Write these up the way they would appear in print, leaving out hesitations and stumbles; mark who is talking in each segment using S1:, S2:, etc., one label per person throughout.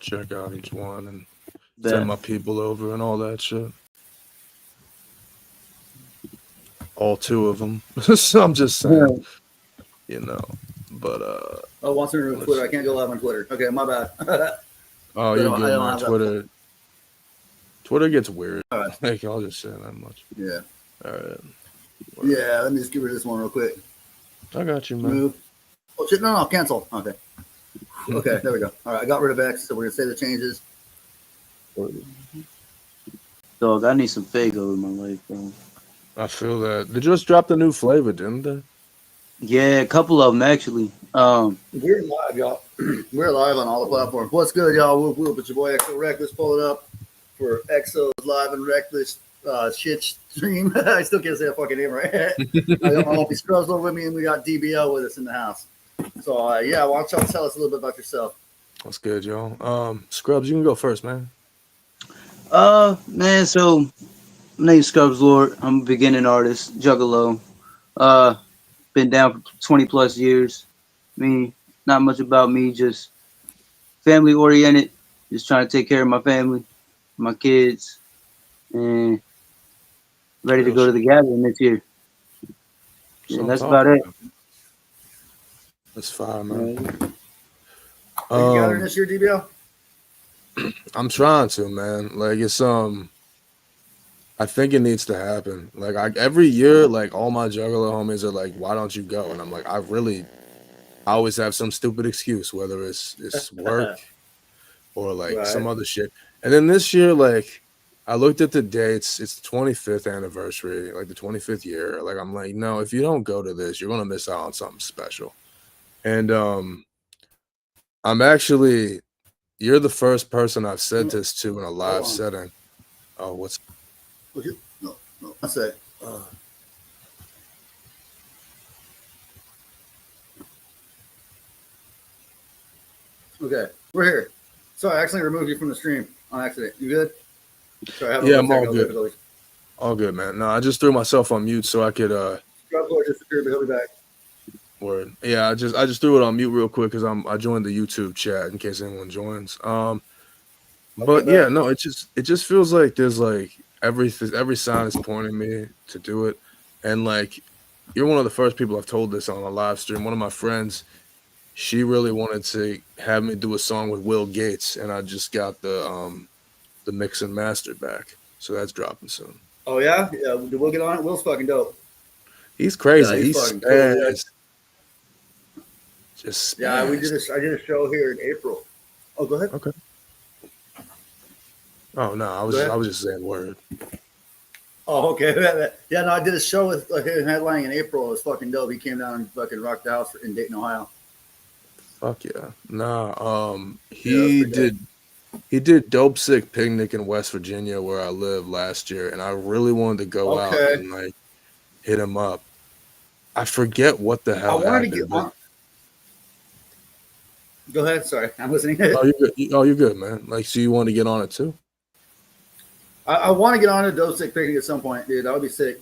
S1: check out each one and send
S2: Bet.
S1: my people over and all that shit. All two of them. So I'm just saying, you know. But
S3: Oh, wants to remove Twitter. I can't go live on Twitter. Okay, my bad.
S1: oh,
S3: I
S1: you're
S3: don't
S1: good, man.
S3: have that.
S1: Twitter gets weird.
S3: All right.
S1: Like, I'll just say that much.
S3: Yeah.
S1: All right.
S3: Yeah, let me just give her this one real quick.
S1: I got you, man.
S3: Move. Oh shit! No, cancel. Okay. Okay, there we go. All right, I got rid of X, so we're gonna say the changes.
S2: Dog, I need some Fago in my life, bro.
S1: I feel that. They just dropped a new flavor, didn't they?
S2: Yeah, a couple of them actually.
S3: We're live, y'all. We're live on all the platforms. What's good, y'all? Whoop whoop! It's your boy Exo Reckless. Pull it up for Exo's live and Reckless shit stream. I still can't say a fucking name right. I got my homie Scrubs over with me, and we got DBL with us in the house. So yeah, why don't y'all tell us a little bit about yourself?
S1: That's good, y'all. Scrubs, you can go first, man.
S2: Man, so my name's Scrubs Lord. I'm a beginning artist, juggalo. Been down for 20 plus years. I mean, not much about me, just family oriented. Just trying to take care of my family, my kids, and ready to go to the gathering this year. Yeah, that's about it.
S1: That's fine, man.
S3: Are you gathering this year, DBL?
S1: I'm trying to, man. Like it's I think it needs to happen. Like every year, like all my juggler homies are like, "Why don't you go?" And I'm like, I always have some stupid excuse, whether it's work or like some other shit. And then this year, like I looked at the dates. It's the 25th anniversary, like the 25th year. Like I'm like, no, if you don't go to this, you're gonna miss out on something special. And I'm actually, you're the first person I've said this to in a live setting. Oh, what's?
S3: No, I say. Okay, we're here. Sorry, I accidentally removed you from the stream on accident. You good? Sorry,
S1: yeah, I'm all good. All good, man. No, I just threw myself on mute so I could.
S3: Scrubs Lord disappeared, but he'll be back.
S1: Word. Yeah, I just threw it on mute real quick because I joined the YouTube chat in case anyone joins. But yeah, no, it just feels like there's like every sign is pointing me to do it, and like you're one of the first people I've told this on a live stream. One of my friends, she really wanted to have me do a song with Will Gates, and I just got the mix and master back, so that's dropping soon.
S3: Oh yeah, we'll get on it. Will's fucking dope.
S1: He's crazy.
S3: Yeah,
S1: he's
S3: fucking cool.
S1: Just
S3: yeah, I did a show here in April. Oh, go ahead.
S1: Okay. Oh no, I was just saying word.
S3: Oh, okay. Yeah, no, I did a show with him headlining in April. It was fucking dope. He came down and fucking rocked the house in Dayton, Ohio.
S1: Fuck yeah. Nah, he did Dope Sick Picnic in West Virginia where I live last year, and I really wanted to go out and like hit him up. I forget what the hell happened. To get on.
S3: Go ahead. Sorry, I'm listening.
S1: Oh, you're good. Oh, you're good, man. Like, so you want to get on it too?
S3: I want to get on a Dope Sick Picnic at some point, dude. That would be sick.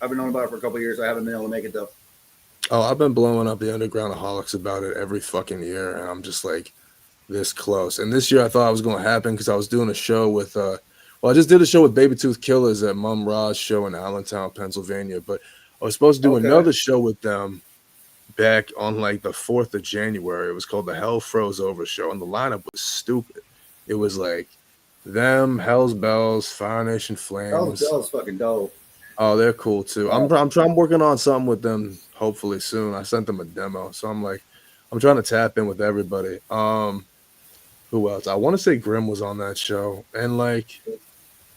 S3: I've been knowing about it for a couple of years. I haven't been able to make it though.
S1: Oh, I've been blowing up the Undergroundaholics about it every fucking year, and I'm just like this close. And this year I thought it was going to happen because I was doing a show with I just did a show with Baby Tooth Killers at Mum Ra's show in Allentown, Pennsylvania, but I was supposed to do another show with them back on like the 4th of January. It was called the Hell Froze Over show, and the lineup was stupid. It was like them, Hell's Bells, Fire Nation Flames.
S3: Hell's Bells fucking dope.
S1: Oh, they're cool too. I'm working on something with them hopefully soon. I sent them a demo, so I'm trying to tap in with everybody. Who else? I want to say Grim was on that show, and like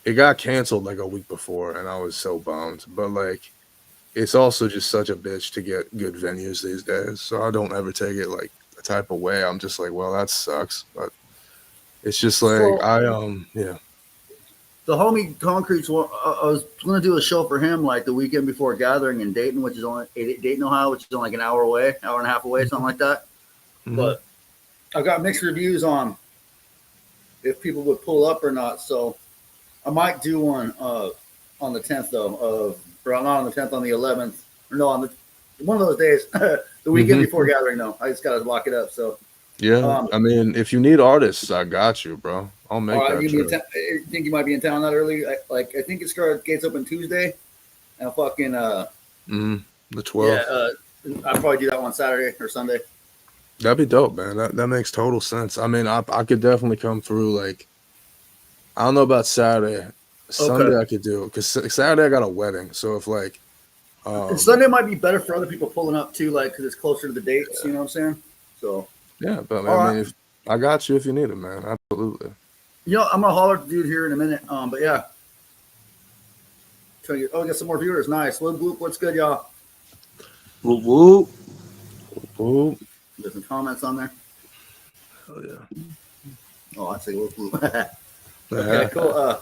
S1: it got canceled like a week before, and I was so bummed. But like it's also just such a bitch to get good venues these days, so I don't ever take it like the type of way. I'm just like, well, that sucks, but it's just like yeah.
S3: The homie Concrete's one. I was going to do a show for him like the weekend before Gathering in Dayton, which is only Dayton, Ohio, which is only like an hour away, hour and a half away, something like that. Mm-hmm. But I've got mixed reviews on if people would pull up or not. So I might do one on the 10th though, or not on the 10th, on the 11th, or no, on the one of those days, the weekend before Gathering though. I just got to lock it up. So
S1: Yeah, I mean, if you need artists, I got you, bro. I'll
S3: All
S1: make
S3: right,
S1: that
S3: you be in
S1: trip.
S3: you think you might be in town that early? I think it started gates open Tuesday, and fucking
S1: Mm, the
S3: yeah,
S1: 12th.
S3: I'll probably do that one Saturday or Sunday.
S1: That'd be dope, man. That makes total sense. I mean, I could definitely come through. Like, I don't know about Saturday.
S3: Okay.
S1: Sunday I could do because Saturday I got a wedding. So if like,
S3: And
S1: um,
S3: Sunday might be better for other people pulling up too, like because it's closer to the dates. You know what I'm saying? So,
S1: yeah, but
S3: all
S1: I
S3: right.
S1: mean, if I got you if you need it, man. Absolutely.
S3: You know, I'm gonna holler at the dude here in a minute. But yeah, trying to get. Oh, we got some more viewers. Nice. Whoop whoop. What's good, y'all?
S2: Whoop whoop.
S1: Ooh,
S3: There's some comments on there.
S1: hell yeah.
S3: Oh, I say whoop whoop. Okay,
S1: Yeah.
S3: cool.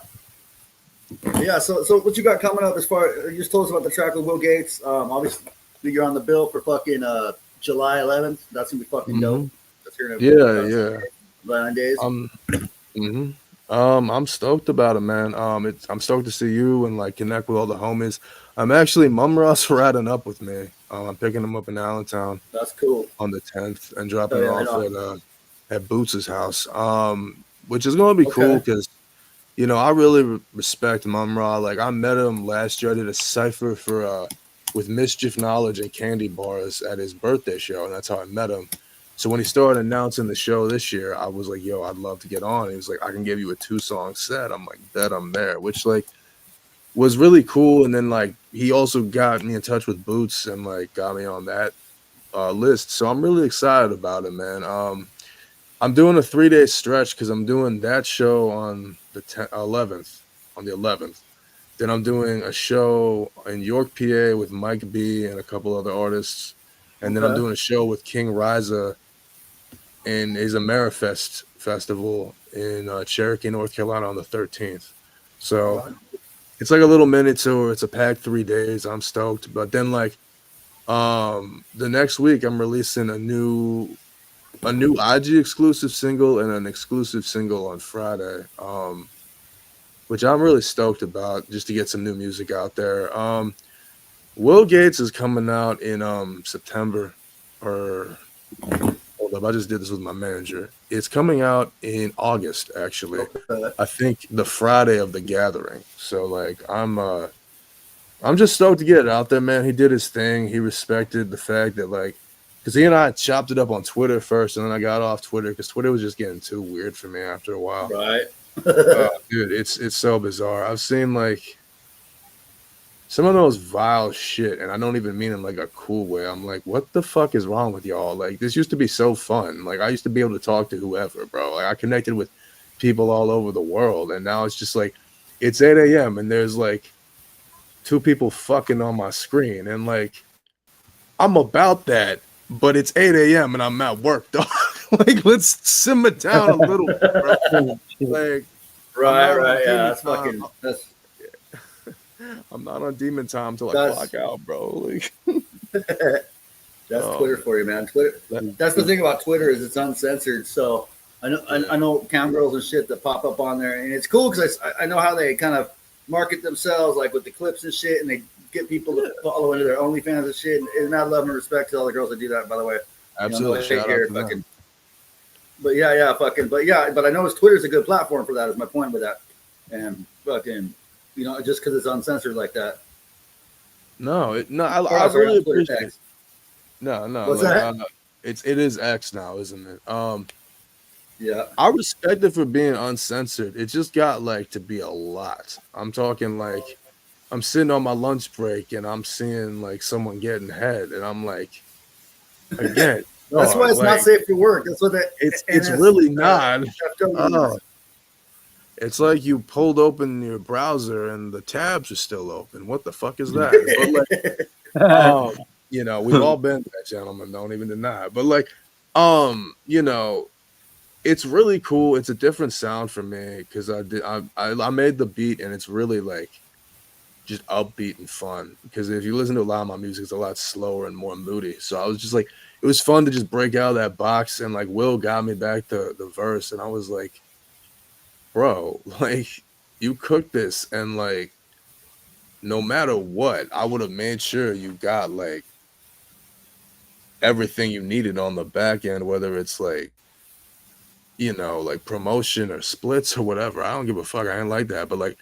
S3: Yeah. So what you got coming up as far? You just told us about the track with Will Gates. Obviously you're on the bill for fucking July 11th. That's gonna be fucking dope.
S1: Mhm.
S3: That's here in
S1: Yeah,
S3: about
S1: yeah.
S3: 9 days.
S1: hmm I'm stoked about it, man. I'm stoked to see you and like connect with all the homies. I'm actually Mumra's riding up with me. I'm picking him up in Allentown
S3: That's cool.
S1: on the 10th and dropping
S3: Oh
S1: it
S3: yeah, right
S1: off
S3: on.
S1: at Boots's house. Which is gonna be cool
S3: Okay.
S1: because I really respect Mumra. Like I met him last year. I did a cipher for with Mischief Knowledge and Candy Bars at his birthday show, and that's how I met him. So when he started announcing the show this year, I was like, "Yo, I'd love to get on." He was like, "I can give you a 2-song set." I'm like, "Bet I'm there," which like was really cool. And then like he also got me in touch with Boots and like got me on that list. So I'm really excited about it, man. I'm doing a 3-day stretch because I'm doing that show on the 11th, on the 11th. Then I'm doing a show in York, PA with Mike B and a couple other artists. And then I'm
S3: Okay.
S1: doing a show with King Riza in his Amerifest festival in Cherokee, North Carolina on the 13th.
S3: All
S1: So
S3: right.
S1: it's like a little mini tour. It's a packed 3 days. I'm stoked. But then like the next week I'm releasing a new IG exclusive single and an exclusive single on Friday. Which I'm really stoked about just to get some new music out there. Will Gates is coming out in September or hold up, I just did this with my manager. It's coming out in August actually.
S3: Okay.
S1: I think the Friday of the gathering. So like I'm just stoked to get it out there, man. He did his thing. He respected the fact that like because he and I chopped it up on Twitter first, and then I got off Twitter because Twitter was just getting too weird for me after a while.
S3: Right.
S1: Dude, it's so bizarre. I've seen like some of those vile shit, and I don't even mean in like a cool way. I'm like, what the fuck is wrong with y'all? Like, this used to be so fun. Like, I used to be able to talk to whoever, bro. Like, I connected with people all over the world, and now it's just like, it's 8 a.m. and there's like two people fucking on my screen, and like, I'm about that, but it's 8 a.m. and I'm at work, dog. Like, let's simmer down a little bit, bro. Like, I'm
S3: Right.
S1: not on
S3: Right. Yeah.
S1: demon
S3: That's
S1: time.
S3: fucking. That's
S1: I'm not on demon time till I
S3: that's
S1: clock out, bro. Like,
S3: that's
S1: oh
S3: Twitter
S1: man,
S3: for you, man. Twitter.
S1: that,
S3: That's the thing about Twitter is it's uncensored. So I know
S1: yeah,
S3: I know cam girls and shit that pop up on there, and it's cool because I know how they kind of market themselves, like with the clips and shit, and they get people to follow into their OnlyFans and shit. And I love and respect to all the girls that do that, by the way. No
S1: absolutely.
S3: hate
S1: Shout out
S3: here,
S1: to
S3: fucking.
S1: them.
S3: But yeah, fucking. But I know Twitter's a good platform for that. Is my point with that, and fucking, just because it's uncensored like that.
S1: No,
S3: Or
S1: I
S3: I'm sorry,
S1: really
S3: on Twitter
S1: appreciate it.
S3: X.
S1: No,
S3: What's
S1: like
S3: that?
S1: it is X now, isn't it?
S3: Yeah.
S1: I respect it for being uncensored. It just got like to be a lot. I'm talking like I'm sitting on my lunch break and I'm seeing like someone getting head, and I'm like, again,
S3: That's why
S1: dog,
S3: it's not
S1: like
S3: safe for work. That's what the
S1: it's
S3: NS
S1: really not.
S3: FW.
S1: Oh, it's like you pulled open your browser and the tabs are still open. What the fuck is that? But like, we've all been there, gentlemen. Don't even deny it. But like, it's really cool. It's a different sound for me because I made the beat and it's really like just upbeat and fun. Because if you listen to a lot of my music, it's a lot slower and more moody. So I was just like, it was fun to just break out of that box, and like Will got me back to the verse, and I was like, bro, like you cooked this, and like no matter what, I would have made sure you got like everything you needed on the back end, whether it's like like promotion or splits or whatever. I don't give a fuck. I ain't like that. But like,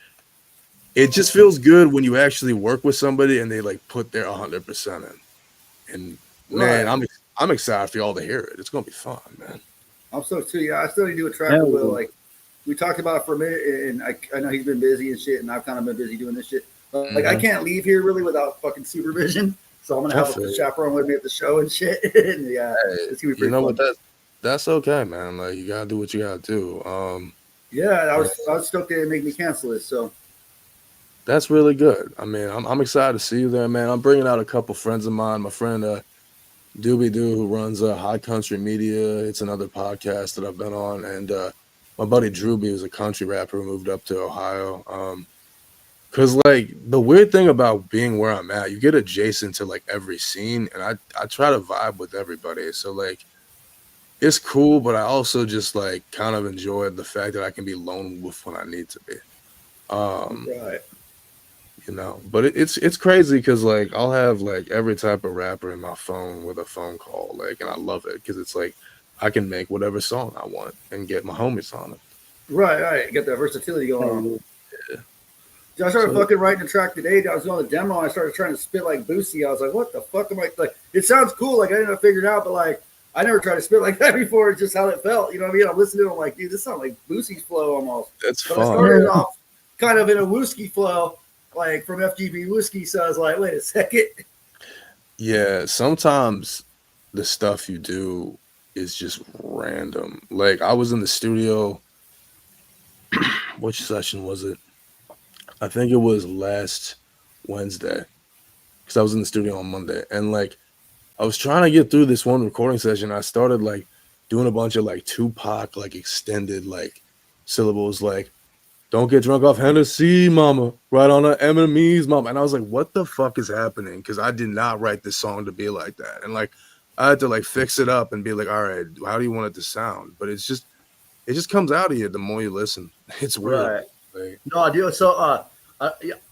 S1: it just feels good when you actually work with somebody and they like put their 100% in. And man,
S3: Right.
S1: I'm excited for y'all to hear it. It's gonna be fun, man.
S3: I'm so too. Yeah, I still need to do a track
S2: Hell
S3: with Will.
S2: yeah.
S3: Like we talked about it for a minute, and I know he's been busy and shit, and I've kind of been busy doing this shit. But like I
S1: Mhm.
S3: can't leave here really without fucking supervision. So I'm gonna
S1: I
S3: have
S1: feel
S3: a
S1: you.
S3: chaperone with me at the show and shit. And yeah,
S1: Hey,
S3: it's gonna be
S1: you
S3: pretty
S1: know what?
S3: fun.
S1: That's okay, man. Like you gotta do what you gotta do.
S3: Yeah,
S1: And
S3: I was stoked they didn't make me cancel it. So
S1: that's really good. I mean, I'm excited to see you there, man. I'm bringing out a couple friends of mine. My friend Doobie Doo, who runs High Country Media. It's another podcast that I've been on, and my buddy Drewby is a country rapper who moved up to Ohio. Cause like the weird thing about being where I'm at, you get adjacent to like every scene, and I try to vibe with everybody. So like it's cool, but I also just like kind of enjoy the fact that I can be lone wolf when I need to be. Um,
S3: right,
S1: but it's crazy because like I'll have like every type of rapper in my phone with a phone call, like, and I love it because it's like I can make whatever song I want and get my homies on it.
S3: right. Get that versatility going
S2: Hell
S3: on.
S2: yeah.
S1: Yeah.
S3: I started
S1: So
S3: fucking writing a track today. I was doing the demo. And I started trying to spit like Boosie. I was like, what the fuck am I like? It sounds cool. Like I didn't know figure it out, but like I never tried to spit like that before. It's just how it felt. You know what I mean? I'm listening to it. I'm like, dude, this sounds like Boosie's flow almost.
S1: that's
S3: But I
S1: fun.
S3: started it off kind of in a Wooski flow, like from FGB Wooski. So I was like, wait a second.
S1: Yeah, sometimes the stuff you do is just random. Like I was in the studio, which session was it? I think it was last Wednesday because I was in the studio on Monday, and like I was trying to get through this one recording session. I started like doing a bunch of like Tupac like extended like syllables, like "Don't get drunk off Hennessy, mama." Right on a Eminem's, mama. And I was like, "What the fuck is happening?" Because I did not write this song to be like that, and like I had to like fix it up and be like, "All right, how do you want it to sound?" But it just comes out of you the more you listen. It's weird.
S3: Right.
S1: Like,
S3: No, I do. So,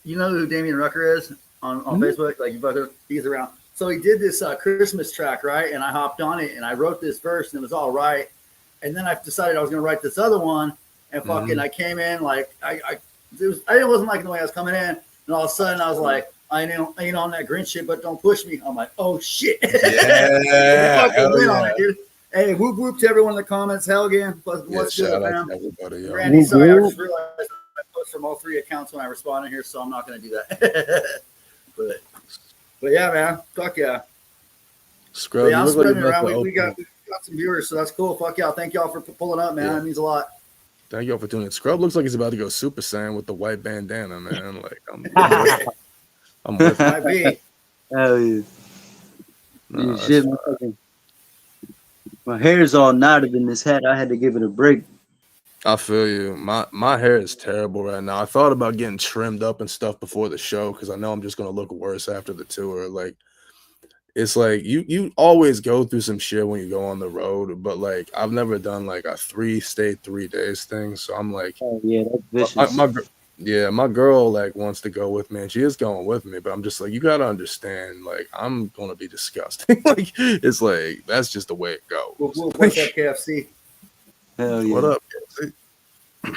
S3: you know who Damian Rucker is on
S1: Mhm.
S3: Facebook? Like, he's around. So he did this Christmas track, right? And I hopped on it and I wrote this verse and it was all right. And then I decided I was going to write this other one. And fucking,
S1: Mhm.
S3: I came in like I wasn't liking the way I was coming in. And all of a sudden, I was like, I ain't on that Grinch shit, but don't push me. I'm like, oh shit. And
S1: Yeah,
S3: fucking
S1: hell
S3: went on
S1: yeah.
S3: it, dude. Hey, whoop whoop to everyone in the comments. Hell again.
S1: Yeah,
S3: What's good,
S1: shout out
S3: fam?
S1: to everybody,
S3: And
S1: yo.
S3: Randy,
S2: Whoop,
S3: sorry, I
S2: whoop.
S3: just realized I post from all three accounts when I respond in here, so I'm not going to do that. but, but yeah, man, fuck yeah. But
S1: Scrub,
S3: yeah,
S1: you
S3: I'm
S1: look like you're
S3: spreading it
S1: about
S3: around.
S1: to
S3: We
S1: open.
S3: got some viewers, so that's cool. Fuck y'all. Thank y'all for pulling up, man.
S1: Yeah,
S3: That means a lot.
S1: thank y'all for tuning in. Scrub looks like he's about to go Super Saiyan with the white bandana, man. Like I'm with it. I'm with it.
S3: Might be.
S2: Hell yeah.
S1: No,
S2: Yeah,
S1: that's
S2: shit,
S1: fine.
S2: my hair's all knotted in this hat. I had to give it a break.
S1: I feel you. My hair is terrible right now. I thought about getting trimmed up and stuff before the show because I know I'm just gonna look worse after the tour. Like it's like you always go through some shit when you go on the road, but like I've never done like a 3 days thing. So I'm like,
S2: Oh yeah, that's
S1: my,
S2: vicious.
S1: my gr- yeah, my girl like wants to go with me, and she is going with me. But I'm just like, you gotta understand, like I'm gonna be disgusting. Like it's like that's just the way it goes.
S3: What's up, KFC?
S2: Hell
S1: What
S2: yeah.
S1: up?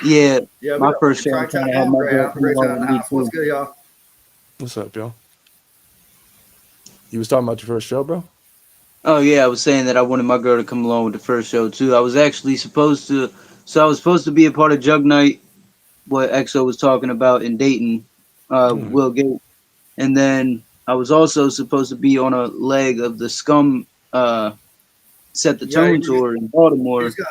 S2: Yeah,
S3: Yeah, we
S2: my
S3: got
S2: first show, I'm trying
S3: Tri-Town
S2: to have
S3: and
S2: my
S3: Gray
S2: girl
S3: Out.
S2: come
S3: Gray's out
S2: along
S3: in
S2: with
S3: the
S2: me
S3: house. What's
S2: too.
S3: good, y'all?
S1: What's up, y'all? You was talking about your first show, bro?
S2: Oh yeah, I was saying that I wanted my girl to come along with the first show too. I was actually supposed to, so I was supposed to be a part of Jug Night, what EXO was talking about in Dayton,
S1: Hmm.
S2: Will Gate, and then I was also supposed to be on a leg of the Scum Set the
S3: Yeah,
S2: Tone tour in
S3: he's
S2: Baltimore.
S3: got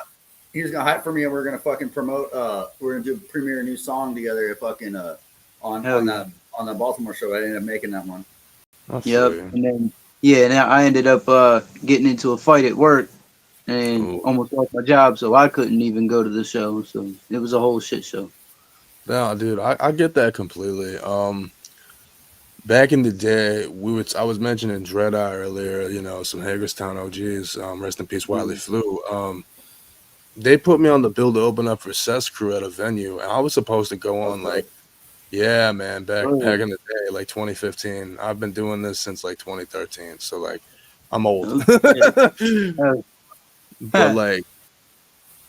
S3: he's gonna hype for me, and we're gonna fucking promote. We're gonna do premiere a new song together. Fucking on
S2: Hell
S3: on
S2: yeah.
S3: that on the Baltimore show. I ended up making that one.
S1: I feel
S2: Yep.
S1: you.
S2: And then yeah, now I ended up getting into a fight at work and
S1: Oh,
S2: almost lost my job, so I couldn't even go to the show. So it was a whole shit show.
S1: no, dude, I get that completely. Back in the day, I was mentioning Dread Eye earlier, some Hagerstown OGs, rest in peace, Wiley
S2: Mhm.
S1: Flew. They put me on the bill to open up for Cess Crew at a venue, and I was supposed to go
S3: That's
S1: on
S3: dope.
S1: like, yeah, man, back
S2: Oh,
S1: in the day, like 2015. I've been doing this since like 2013, so like I'm old.
S2: oh shit. Oh.
S1: But like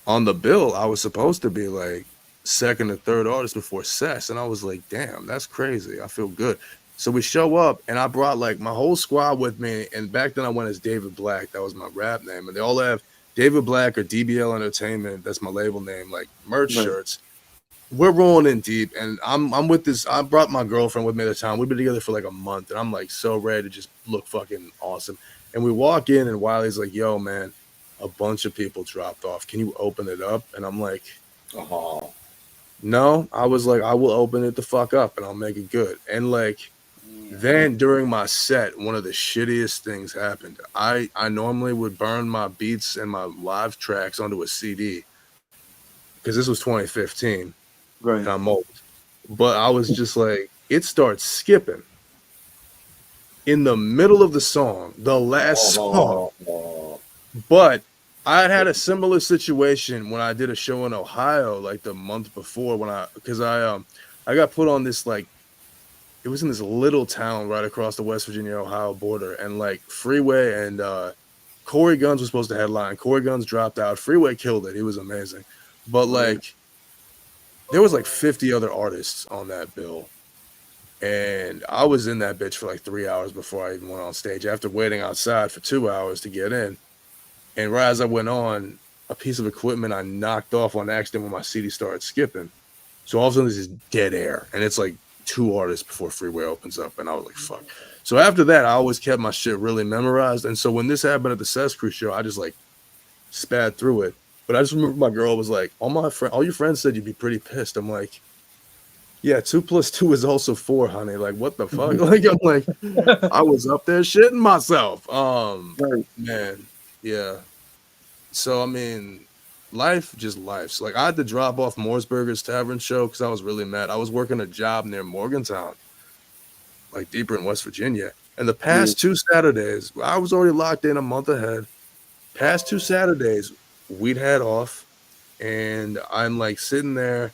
S1: on the bill, I was supposed to be like second or third artist before Sess, and I was like, damn, that's crazy. I feel good. So we show up, and I brought like my whole squad with me. And back then, I went as David Black. That was my rap name, and they all have David Black or DBL Entertainment. That's my label name, like merch
S2: Right.
S1: shirts. We're rolling in deep, and I'm with this. I brought my girlfriend with me at the time. We've been together for like a month, and I'm like so ready to just look fucking awesome. And we walk in, and Wiley's like, "Yo, man, a bunch of people dropped off. Can you open it up?" And I'm like,
S4: Oh,
S1: "No." I was like, "I will open it the fuck up, and I'll make it good." And like, then during my set, one of the shittiest things happened. I normally would burn my beats and my live tracks onto a CD because this was 2015
S2: Right.
S1: and I'm old. But I was just like, it starts skipping in the middle of the song, the last song.
S4: oh,
S1: But I had a similar situation when I did a show in Ohio like the month before because I got put on this like it was in this little town right across the West Virginia Ohio border, and like Freeway and Corey Guns was supposed to headline. Corey Guns dropped out. Freeway killed it. He was amazing. But like there was like 50 other artists on that bill. And I was in that bitch for like 3 hours before I even went on stage after waiting outside for 2 hours to get in. And right as I went on, a piece of equipment I knocked off on accident when my CD started skipping. So all of a sudden there's this dead air. And it's like 2 artists before Freeway opens up. And I was like, fuck. So after that, I always kept my shit really memorized. And so when this happened at the Cess Crew show, I just like spad through it. But I just remember my girl was like, all your friends said you'd be pretty pissed. I'm like, yeah, 2 + 2 is also 4, honey. Like, what the fuck? Like, I'm like, I was up there shitting myself.
S2: Right.
S1: Man, yeah. So I mean, life just life. So, like, I had to drop off Mooresburger's Tavern show because I was really mad. I was working a job near Morgantown, like deeper in West Virginia. And the past 2 Saturdays, I was already locked in a month ahead. Past 2 Saturdays, we'd had off, and I'm like sitting there.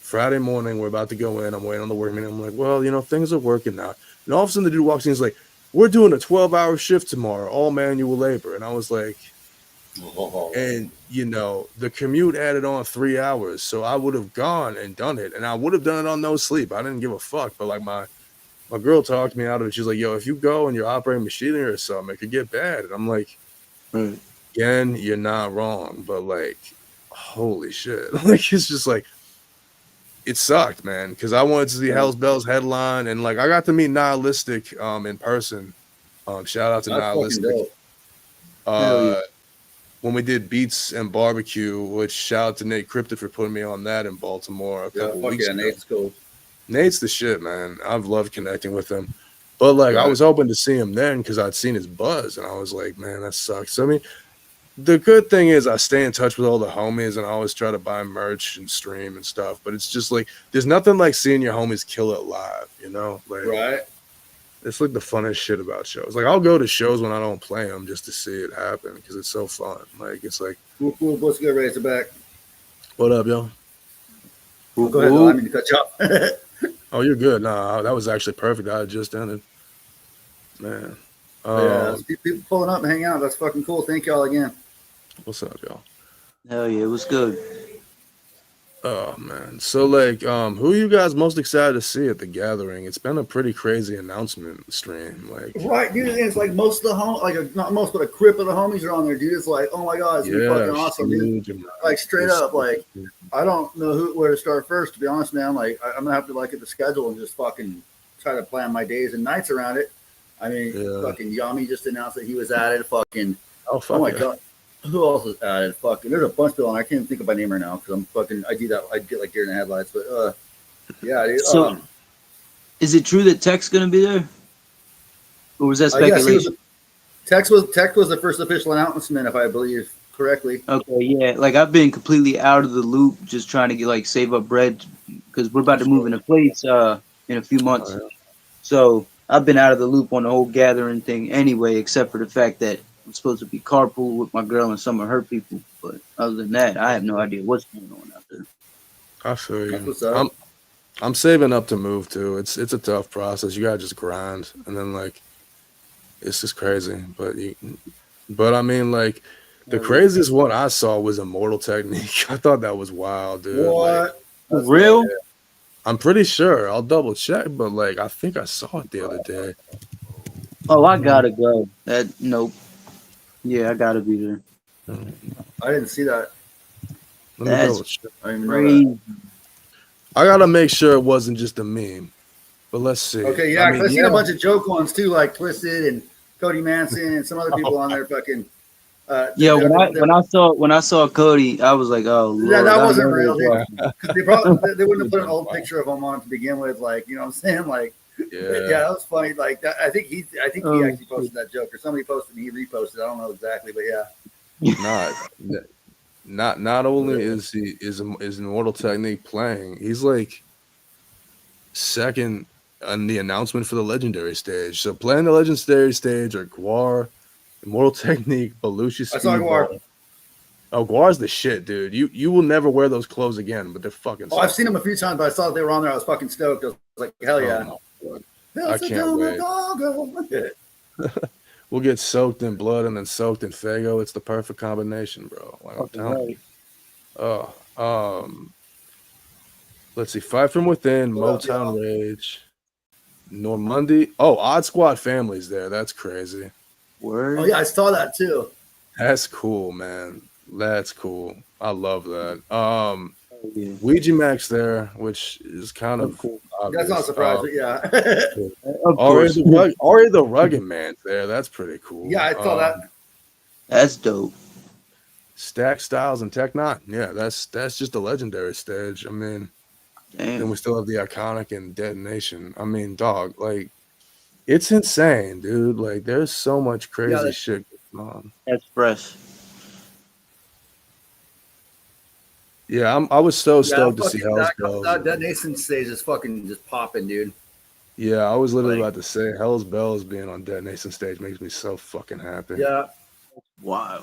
S1: Friday morning, we're about to go in. I'm waiting on the work meeting. I'm like, well, things are working out. And all of a sudden, the dude walks in. He's like, we're doing a 12-hour shift tomorrow, all manual labor. And I was like,
S4: oh.
S1: and, the commute added on 3 hours. So I would have gone and done it. And I would have done it on no sleep. I didn't give a fuck. But, like, my girl talked me out of it. She's like, yo, if you go and you're operating machinery or something, it could get bad. And I'm like,
S2: Right.
S1: again, you're not wrong. But, like, holy shit. Like, it's just like, it sucked, man, because I wanted to see Hell's Bells headline, and like I got to meet Nihilistic in person. Shout out to
S4: That's fucking
S1: Nihilistic.
S4: dope.
S2: Hell yeah.
S1: When we did Beats and Barbecue, which shout out to Nate Cryptid for putting me on that in Baltimore a
S4: Yeah,
S1: couple
S4: fuck
S1: weeks
S4: yeah,
S1: ago.
S4: Nate's cool.
S1: Nate's the shit, man. I've loved connecting with him. But like I
S4: Right.
S1: was hoping to see him then because I'd seen his buzz, and I was like, man, that sucks. So, I mean, the good thing is I stay in touch with all the homies, and I always try to buy merch and stream and stuff. But it's just like there's nothing like seeing your homies kill it live, Like
S4: Right?
S1: it's like the funnest shit about shows. Like I'll go to shows when I don't play them just to see it happen because it's so fun. Like it's like,
S3: Cool. What's good, Razorback?
S1: what up, yo?
S3: Go ahead. Though. I mean to cut you off.
S1: Oh, you're good. Nah, that was actually perfect. I had just ended, man.
S3: Yeah, people pulling up and hanging out. That's fucking cool. Thank y'all again.
S1: What's up, y'all?
S2: Hell yeah, it was good.
S1: Oh man. So like who are you guys most excited to see at the gathering? It's been a pretty crazy announcement stream. Like
S3: Right, dude. And it's like most of the not most, but a crip of the homies are on there, dude. It's like, oh my god, it's gonna be fucking awesome, dude.
S1: huge.
S3: Like straight up, like I don't know where to start first. To be honest, man, like I'm gonna have to look at the schedule and just fucking try to plan my days and nights around it. I mean,
S1: Yeah.
S3: fucking Yami just announced that he was added. Fucking,
S1: Oh fuck
S3: oh my
S1: yeah.
S3: god, who else is added? Fucking, there's a bunch of people, and I can't even think of my name right now because I'm fucking. I get like deer in the headlights, but yeah, dude.
S2: So- Is it true that Tech's gonna be there? Or was that
S3: Yes,
S2: speculation?
S3: Tex was the first official announcement, if I believe correctly.
S2: Okay, yeah. Like I've been completely out of the loop, just trying to get like save up bread because we're about to move in a place in a few months.
S1: Oh, yeah.
S2: So I've been out of the loop on the whole gathering thing anyway, except for the fact that I'm supposed to be carpool with my girl and some of her people. But other than that, I have no idea what's going on out there.
S1: I feel
S3: That's
S1: you.
S3: what's up.
S1: I'm saving up to move too. It's a tough process. You gotta just grind, and then like it's just crazy. But I mean, like The craziest one I saw was Immortal Technique. I thought that was wild, dude. Like,
S3: What?
S2: For real?
S1: I'm pretty sure. I'll double check, but like I think I saw it the other day.
S2: Oh, I gotta go. Nope. Yeah, I gotta be there.
S3: I didn't see that.
S1: Let me
S2: That's
S1: double check.
S3: I didn't even know that.
S2: Crazy.
S1: I gotta make sure it wasn't just a meme. But let's see.
S3: Okay, yeah,
S1: I
S3: because
S1: mean,
S3: I've seen a bunch of joke ones too, like Twisted and Cody Manson and some other people on there. Fucking.
S2: Yeah,
S3: they're-
S2: when I saw Cody, I was like, oh Lord,
S3: Yeah, that
S2: I
S3: wasn't
S2: know
S3: real.
S2: this
S3: They,
S2: one.
S3: 'cause they probably they wouldn't have put an old picture of him on to begin with, like, you know what I'm saying? Like, yeah, that was funny. Like that, I think he
S2: Oh,
S3: actually posted that joke, or somebody posted and he reposted. I don't know exactly, but yeah.
S1: not only is Immortal Technique playing, he's like second on the announcement for the Legendary stage. So playing the Legendary stage are Guar, Immortal Technique, Belushi,
S3: I saw Guar.
S1: Speedball. Oh, Guar's the shit, dude. You will never wear those clothes again, but they're fucking.
S3: Oh, I've seen him a few times, but I saw that they were on there. I was fucking stoked. I was like, hell yeah.
S1: Oh, I can't wait. We'll get soaked in blood and then soaked in Fago. It's the perfect combination, bro. Like, I'm telling you. Let's see. Fight from Within, Motown Rage, Normandy. Oh, Odd Squad Family's there. That's crazy.
S2: Word.
S3: Oh yeah, I saw that too.
S1: That's cool, man. That's cool. I love that.
S2: Yeah.
S1: Ouija Max there, which is kind of
S2: cool.
S1: obvious.
S3: That's not surprising, but yeah.
S2: Of
S1: Ari
S2: course.
S1: the Rugged Man's there. That's pretty cool.
S3: Yeah, I saw that.
S2: That's dope.
S1: Stack Styles and Tech Nine. Yeah, that's just a legendary stage. I mean, then
S2: Damn.
S1: we still have the Iconic and Detonation. I mean, dog, like it's insane, dude. Like there's so much crazy shit going on.
S2: That's fresh.
S1: Yeah, I was so
S3: Yeah,
S1: stoked to see
S3: fucking
S1: Hell's
S3: that
S1: Bells.
S3: Detonation stage is fucking just popping, dude.
S1: Yeah, I was literally
S3: Like-
S1: about to say Hell's Bells being on Detonation stage makes me so fucking happy.
S3: Yeah.
S2: Wow.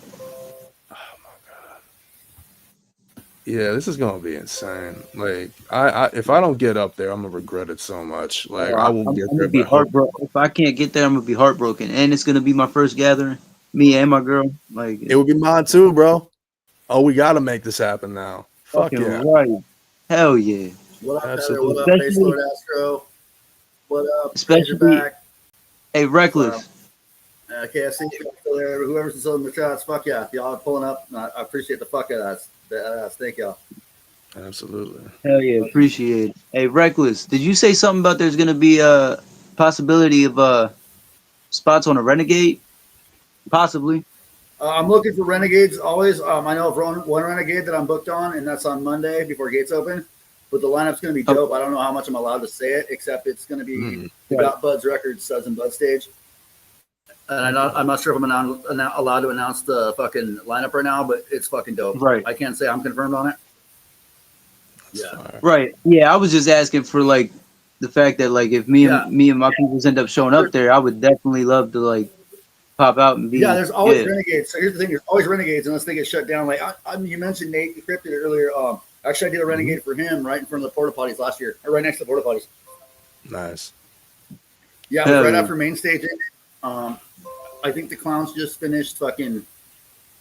S1: Yeah, this is gonna be insane. Like, I if I don't get up there, I'm gonna regret it so much. Like, I will
S2: I'm
S1: get
S2: gonna
S1: there.
S2: be
S1: by hope.
S2: heartbroken. If I can't get there, I'm gonna be heartbroken. And it's gonna be my first gathering. Me and my girl. Like
S1: It would be mine too, bro. Oh, we gotta make this happen now. Fuck
S2: fucking
S1: yeah.
S2: right. Hell yeah.
S3: What up, Heather?
S1: Absolutely.
S3: What up, Base
S2: Especially-
S3: Lord Astro? What up,
S2: Especially-
S3: Razorback?
S2: Hey, Reckless.
S3: KFC, still there. Whoever's still in the chats, fuck yeah. Y'all are pulling up. I appreciate the fuck out of that. Thank y'all.
S1: Absolutely.
S2: Hell yeah, appreciate it. Hey, Reckless, did you say something about there's gonna be a possibility of spots on a Renegade? Possibly.
S3: I'm looking for Renegades always. I know of one Renegade that I'm booked on, and that's on Monday before gates open. But the lineup's going to be dope. I don't know how much I'm allowed to say it, except it's going to be the Got Buds Records, Suds and Bud stage. And I'm not sure if I'm allowed to announce the fucking lineup right now, but it's fucking dope.
S2: Right.
S3: I can't say I'm confirmed on it.
S1: That's
S3: Yeah.
S1: fire.
S2: Right. Yeah, I was just asking for like the fact that like if me and my people end up showing up there, I would definitely love to like pop out and be.
S3: Yeah, there's always Renegades. So here's the thing: there's always Renegades unless they get shut down. Like you mentioned, Nate Cryptid earlier. Actually, I did a Renegade for him right in front of the porta potties last year, or right next to the porta potties.
S1: Nice.
S3: Yeah, it was right
S2: yeah.
S3: after main stage. I think the Clowns just finished fucking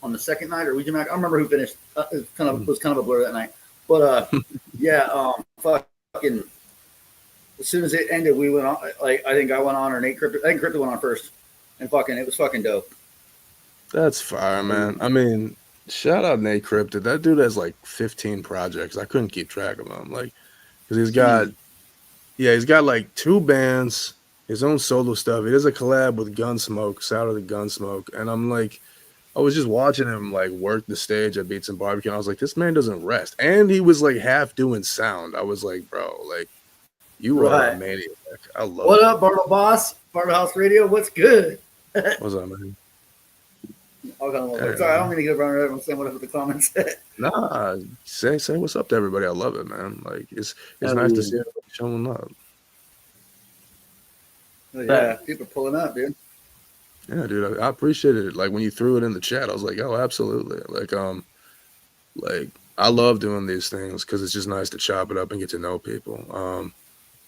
S3: on the second night, or Ouija Mac. I don't remember who finished. It was kind of a blur that night. But yeah, fucking. As soon as it ended, we went on. Like I think I went on, or Nate Cryptid. I think Cryptid went on first, and fucking it was fucking dope.
S1: That's fire, man. I mean, shout out Nate Cryptid. That dude has like 15 projects. I couldn't keep track of them. Like, because he's got like 2 bands, his own solo stuff. He does a collab with Gunsmoke, Sound of the Gunsmoke. And I'm like, I was just watching him like work the stage at Beats and Barbecue. And I was like, this man doesn't rest. And he was like half doing sound. I was like, bro, like, you are a maniac. I love
S3: What
S1: it.
S3: up, Bartle Boss? Bartle House Radio. What's good?
S1: What's up, man?
S3: Sorry, I don't mean to get around everyone saying whatever the comments.
S1: Nah, say what's up to everybody. I love it, man. Like it's nice to see everybody showing up.
S3: Yeah, people pulling up, dude.
S1: Yeah, dude, I appreciated it. Like when you threw it in the chat, I was like, oh, absolutely. Like I love doing these things because it's just nice to chop it up and get to know people.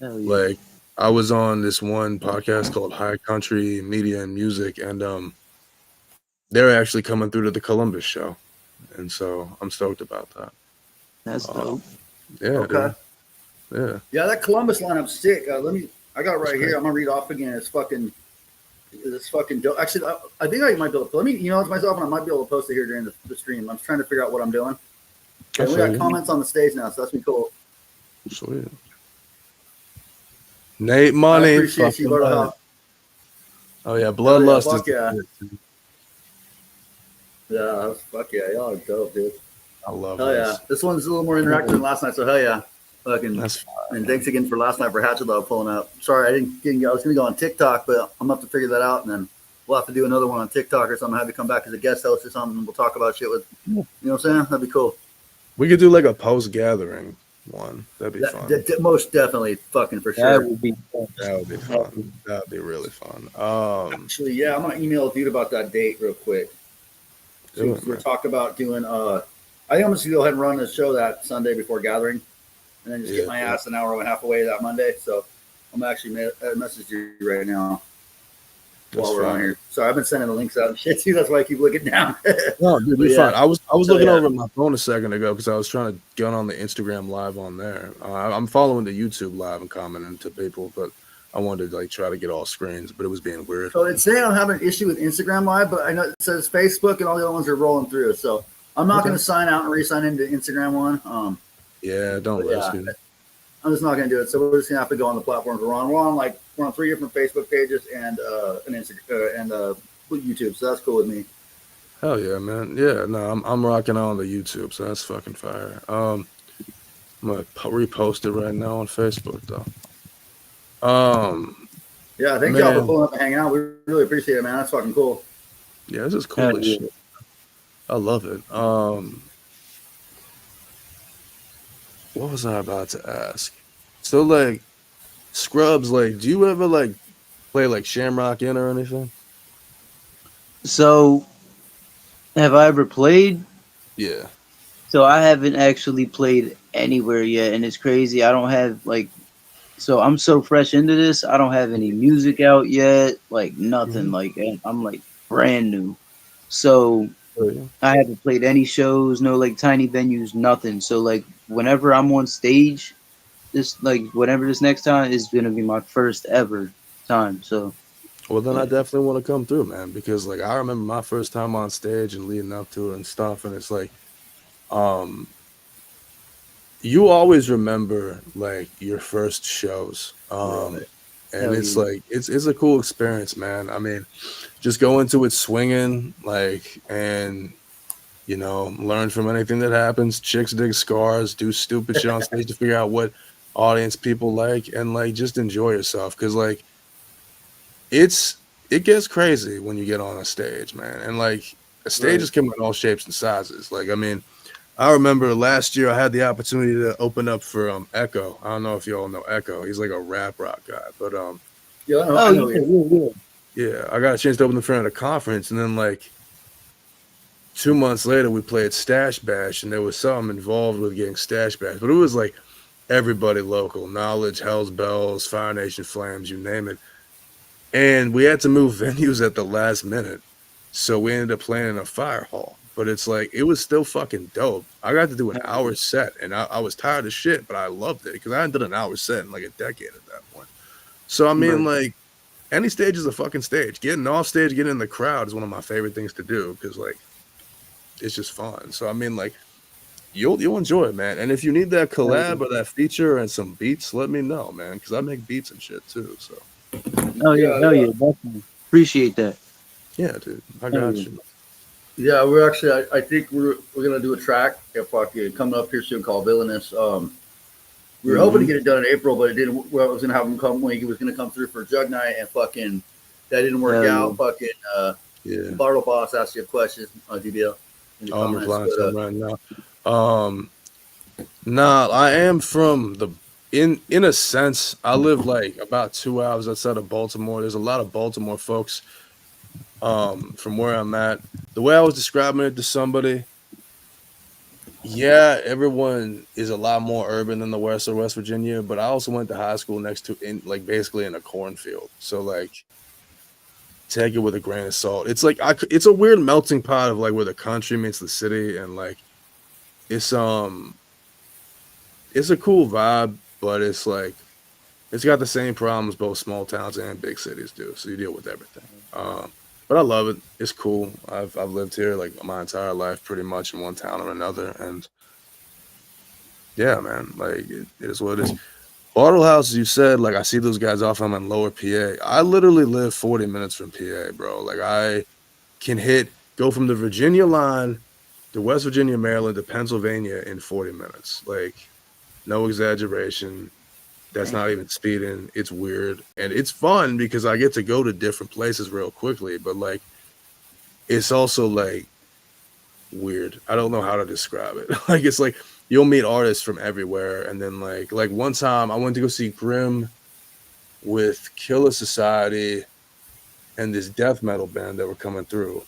S1: Like I was on this one podcast called High Country Media and Music, and they're actually coming through to the Columbus show, and so I'm stoked about that.
S2: That's
S1: Uh,
S2: dope.
S1: Yeah,
S3: Okay.
S1: dude. Yeah.
S3: Yeah, that Columbus lineup's sick. I got it right
S1: That's
S3: here.
S1: great.
S3: I'm gonna read off again. It's fucking dope. Actually, I think I might be able to. Let me email it to myself, and I might be able to post it here during the stream. I'm trying to figure out what I'm doing. And we got
S1: Sweet.
S3: comments on the stage now, so that's been cool.
S1: Sweet. Nate
S3: I
S1: Money.
S3: appreciate you,
S1: fucking
S3: Lord.
S1: right. Oh yeah, Bloodlust
S3: fuck
S1: is.
S3: yeah.
S1: Shit.
S3: Yeah, fuck yeah, y'all are dope, dude.
S1: I love
S3: Hell yeah,
S1: this.
S3: this one's a little more interactive than last night, so hell yeah. Fucking,
S1: That's fine.
S3: and thanks again for last night for Hatchet Dog pulling up. Sorry, I was gonna go on TikTok, but I'm gonna have to figure that out, and then we'll have to do another one on TikTok or something. I have to come back as a guest host or something. And we'll talk about shit with, you know what I'm saying? That'd be cool.
S1: We could do like a post gathering one. That'd be fun.
S3: Most definitely, fucking for
S2: That
S3: sure.
S2: would be fun.
S1: That would be fun. That would be really fun.
S3: Actually, yeah, I'm gonna email a dude about that date real quick. So
S1: Do it,
S3: we're
S1: man.
S3: talking about doing. I think I'm just gonna go ahead and run the show that Sunday before gathering, and then just
S1: Yeah,
S3: get my
S1: yeah.
S3: ass an hour and a half away that Monday. So I'm actually message you right now while
S1: That's
S3: we're on
S1: fine.
S3: here. Sorry, I've been sending the links out and shit too. That's why I keep looking down.
S1: No, dude,
S3: But
S1: you're
S3: yeah.
S1: fine. I was
S3: So,
S1: looking
S3: yeah.
S1: over at my phone a second ago because I was trying to get on the Instagram live on there. I'm following the YouTube live and commenting to people, but I wanted to like try to get all screens, but it was being weird.
S3: So it's saying I'm having an issue with Instagram Live, but I know it says Facebook and all the other ones are rolling through. So I'm not
S1: Okay.
S3: going to sign out and re-sign into Instagram one.
S1: Yeah, don't
S3: But yeah.
S1: risk it.
S3: I'm just not going to do it. So we're just going to have to go on the platforms we're on. We're on 3 different Facebook pages and an Instagram and YouTube. So that's cool with me.
S1: Hell yeah, man. Yeah, no, I'm rocking on the YouTube, so that's fucking fire. I'm gonna repost it right now on Facebook though.
S3: Yeah, thank y'all for
S1: Man.
S3: pulling up and hanging out. We really appreciate it, man. That's fucking cool.
S1: Yeah, this is cool
S2: Hell
S1: as
S2: yeah.
S1: shit. I love it. What was I about to ask? So like Scrubs, like, do you ever like play like Shamrock In or anything?
S2: So, have I ever played?
S1: Yeah.
S2: So I haven't actually played anywhere yet, and it's crazy. I don't have like, so I'm so fresh into this. I don't have any music out yet, like nothing.
S1: Mhm.
S2: Like I'm like brand new. So
S1: Oh, yeah.
S2: I haven't played any shows, no like tiny venues, nothing. So like whenever I'm on stage, whenever this next time is gonna be my first ever time. So
S1: Well, then I definitely want to come through, man, because like I remember my first time on stage and leading up to it and stuff, and it's like, you always remember like your first shows,
S3: Right.
S1: and
S2: Hell
S1: it's
S2: yeah.
S1: like it's a cool experience, man. I mean, just go into it swinging, like, and you know, learn from anything that happens. Chicks dig scars, do stupid shit on stage to figure out what audience people like, and like just enjoy yourself, because like it gets crazy when you get on a stage, man. And like stages come in all shapes and sizes. Like, I mean, I remember last year I had the opportunity to open up for Echo. I don't know if y'all know Echo. He's like a rap rock guy. But
S3: Yeah, I
S2: oh
S3: know
S2: yeah,
S3: you.
S2: yeah.
S1: yeah, I got a chance to open the front at a conference, and then like 2 months later we played Stash Bash, and there was something involved with getting Stash Bash. But it was like everybody local, Knowledge, Hell's Bells, Fire Nation Flames, you name it. And we had to move venues at the last minute. So we ended up playing in a fire hall. But it's like, it was still fucking dope. I got to do an hour set, and I was tired of shit, but I loved it because I hadn't done an hour set in like a decade at that point. So, I mean, like, any stage is a fucking stage. Getting off stage, getting in the crowd is one of my favorite things to do because, like, it's just fun. So, I mean, like, you'll enjoy it, man. And if you need that collab or that feature and some beats, let me know, man, because I make beats and shit too. So,
S2: Oh yeah,
S3: Yeah,
S2: hell
S3: yeah.
S2: yeah, definitely. Appreciate that.
S1: yeah, dude, I got
S2: yeah.
S1: you.
S3: Yeah, we're actually. I think we're gonna do a track coming up here soon called Villainous. We were hoping to get it done in April, but it didn't. Well, I was gonna have him come when he was gonna come through for Jug Night, and fucking that didn't work
S2: Yeah,
S3: out. Fucking
S1: Yeah.
S3: Bartle Boss asked you a question on DBL in the
S1: I'm
S3: comments.
S1: replying to
S3: But,
S1: them right now. Nah, I am from the in a sense, I live like about 2 hours outside of Baltimore. There's a lot of Baltimore folks from where I'm at. The way I was describing it to somebody, yeah, everyone is a lot more urban than the West or West Virginia, but I also went to high school next to in like basically in a cornfield. So like take it with a grain of salt. It's like it's a weird melting pot of like where the country meets the city, and like it's a cool vibe, but it's like it's got the same problems both small towns and big cities do. So you deal with everything. But I love it. It's cool. I've lived here like my entire life, pretty much in one town or another, and yeah, man, like it is what it is. Bottle House, you said, like I see those guys off. I'm in Lower PA. I literally live 40 minutes from PA, bro. Like I can go from the Virginia line to West Virginia, Maryland to Pennsylvania in 40 minutes. Like no exaggeration. That's not even speeding. It's weird. And it's fun because I get to go to different places real quickly, but like it's also like weird. I don't know how to describe it. Like it's like you'll meet artists from everywhere, and then like one time I went to go see Grimm with Killer Society and this death metal band that were coming through.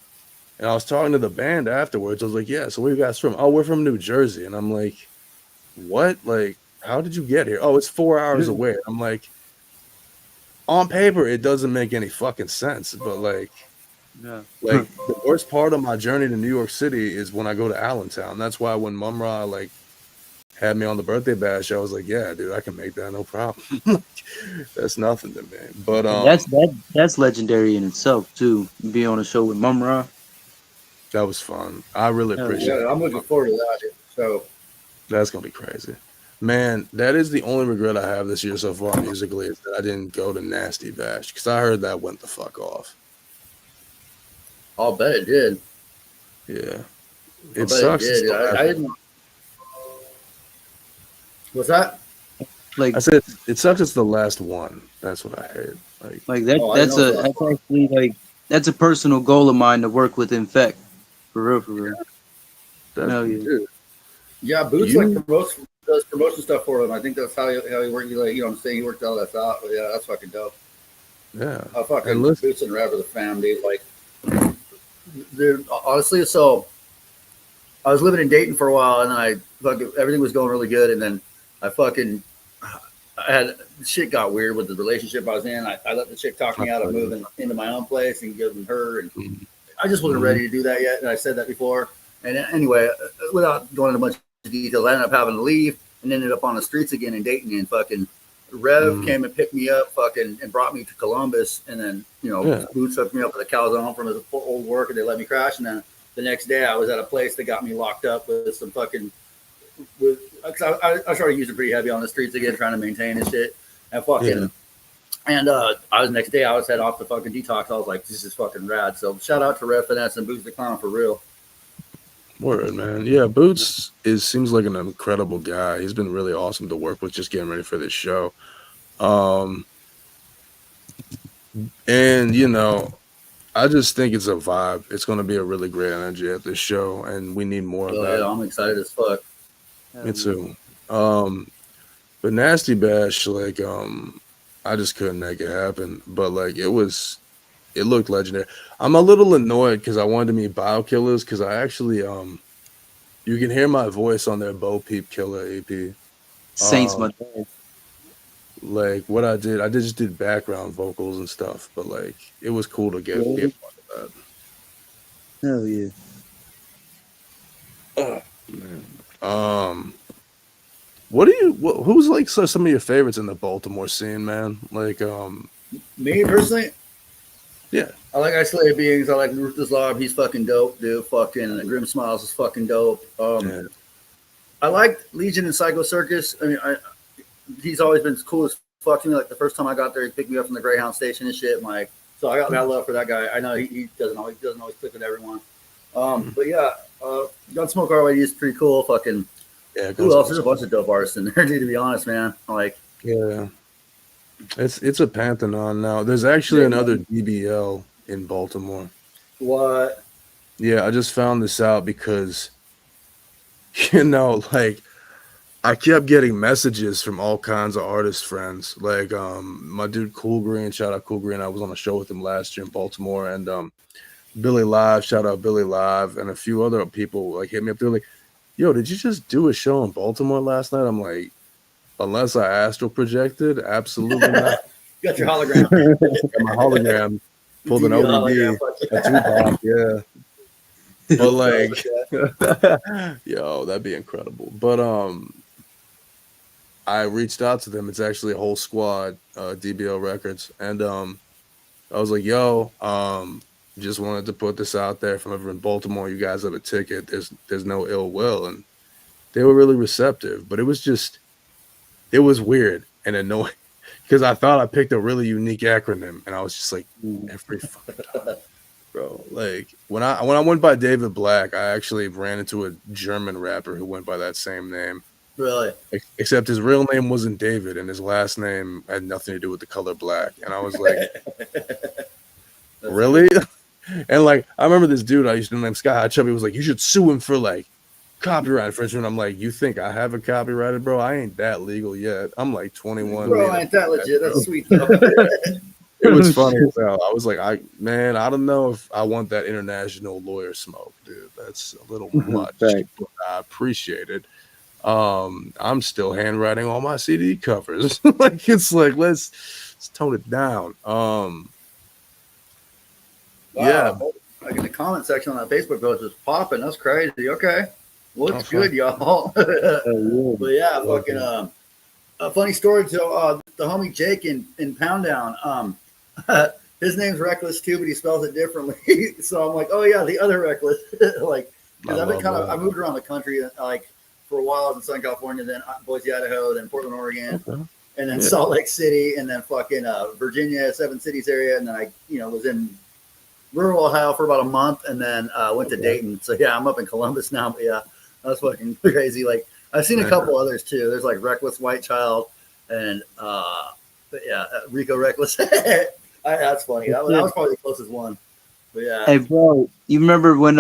S1: And I was talking to the band afterwards. I was like, yeah, so where you guys from? Oh, we're from New Jersey. And I'm like, what? Like, how did you get here? Oh, it's 4 hours away. I'm like, on paper, it doesn't make any fucking sense. But like,
S2: Yeah.
S1: like the worst part of my journey to New York City is when I go to Allentown. That's why when Mumra like had me on the birthday bash, I was like, yeah, dude, I can make that no problem. That's nothing to me. But
S2: That's legendary in itself too. Be on a show with Mumra.
S1: that was fun. I really
S2: Hell
S1: appreciate it.
S3: Yeah, I'm looking forward to that. So
S1: That's gonna be crazy. Man, that is the only regret I have this year so far musically is that I didn't go to Nasty Bash because I heard that went the fuck off.
S3: I'll bet it did.
S1: Yeah.
S3: I'll
S1: It
S3: bet
S1: sucks.
S3: It
S1: it's
S3: did.
S1: the last
S3: I didn't. What's that?
S2: Like
S1: I said it sucks it's the last one. That's what I heard. Like
S2: that.
S3: Oh, I
S2: That's
S3: know
S2: a
S3: that.
S2: that's actually like that's a personal goal of mine to work with Infect. For real, for real.
S1: that's
S2: Hell yeah.
S1: dude.
S3: Yeah, Boots
S1: You-
S3: like does promotion stuff for him. I think that's how he worked. Like, you know what I'm saying? He worked all that out. But yeah, that's fucking dope.
S1: Yeah.
S3: I fucking
S1: And listen-
S3: Boots and Rev are the fam, dude. Like, dude, honestly, so I was living in Dayton for a while, and then everything was going really good, and then I had shit got weird with the relationship I was in. I let the chick talk me out of moving into my own place and giving her, and I just wasn't ready to do that yet. And I said that before. And anyway, without going into a bunch of details, I ended up having to leave and ended up on the streets again in Dayton. And fucking Rev came and picked me up, fucking, and brought me to Columbus. And then Boots hooked me up with a calzone from his old work, and they let me crash. And then the next day, I was at a place that got me locked up with some fucking. I started using pretty heavy on the streets again, trying to maintain and shit, and fucking. And next day I was head off to fucking detox. I was like, this is fucking rad. So shout out to Rev Finesse and Boots the Clown for real.
S1: Word, man. Yeah, Boots seems like an incredible guy. He's been really awesome to work with just getting ready for this show. And you know, I just think it's a vibe. It's going to be a really great energy at this show, and we need more of that.
S3: Yeah, I'm excited as fuck.
S1: Me too. But Nasty Bash, like, I just couldn't make it happen. But like, it looked legendary. I'm a little annoyed because I wanted to meet Biokillers because I actually, you can hear my voice on their Bo Peep Killer EP.
S2: Saints, my dad.
S1: Like what I just did background vocals and stuff. But like, it was cool to get be a part of that.
S2: Hell yeah.
S1: Man. Who's like some of your favorites in the Baltimore scene, man? Like,
S3: Me personally,
S1: yeah,
S3: I like Isolated Beings. I like Ruthless Lob. He's fucking dope, dude. Fucking Grim Smiles is fucking dope.
S1: yeah.
S3: I like Legion and Psycho Circus. I mean, he's always been cool as fuck to me. Like the first time I got there, he picked me up from the Greyhound station and shit. And like, so I got that love for that guy. I know he doesn't always click with everyone. But yeah, Gunsmoke RYD is pretty cool. Fucking
S1: Yeah,
S3: who else? There's a bunch of dope artists in there, dude, to be honest, man. Like,
S1: yeah, it's a pantheon now. There's actually another DBL in Baltimore.
S3: what?
S1: Yeah, I just found this out because, you know, like I kept getting messages from all kinds of artist friends. Like my dude Cool Green, shout out Cool Green. I was on a show with him last year in Baltimore, and Billy Live, shout out Billy Live, and a few other people like hit me up. They're like, yo, did you just do a show in Baltimore last night? I'm like, unless I astral projected, absolutely not.
S3: You got your hologram.
S1: And my hologram pulled an ODB, a Tupac, yeah. But like, yo, that'd be incredible. But I reached out to them. It's actually a whole squad, DBL Records, and I was like, yo, just wanted to put this out there. If I'm ever in Baltimore, you guys have a ticket. There's no ill will, and they were really receptive. But it was weird and annoying because I thought I picked a really unique acronym, and I was just like, every fucking time, bro. Like when I went by David Black, I actually ran into a German rapper who went by that same name.
S3: Really?
S1: Except his real name wasn't David, and his last name had nothing to do with the color black. And I was like, really? And like, I remember this dude I used to know named Sky High Chubby was like, you should sue him for like copyright infringement. I'm like, you think I have a copyrighted, bro? I ain't that legal yet. I'm like 21.
S3: Bro, ain't that legit? That's sweet though.
S1: It was funny as hell. I was like, I don't know if I want that international lawyer smoke, dude. That's a little much. But I appreciate it. I'm still handwriting all my CD covers. Like it's like let's tone it down.
S3: Wow.
S1: Yeah.
S3: Like in the comment section on that Facebook post is popping. That's crazy. Okay. Looks
S1: Oh,
S3: good, y'all. But yeah, fucking a funny story. So the homie Jake in Pound Down, his name's Reckless too, but he spells it differently. So I'm like, oh yeah, the other Reckless. Like, because I've been I moved around the country, like for a while I was in Southern California, then Boise, Idaho, then Portland, Oregon, and then Salt Lake City, and then fucking Virginia, 7 cities area, and then I was in rural Ohio for about a month, and then went to Dayton. So yeah, I'm up in Columbus now. But yeah, that's fucking crazy. Like I've seen a couple others too. There's like Reckless White Child, and but yeah, Rico Reckless. That's funny. That was probably the closest one. But yeah.
S2: Hey, bro, you remember when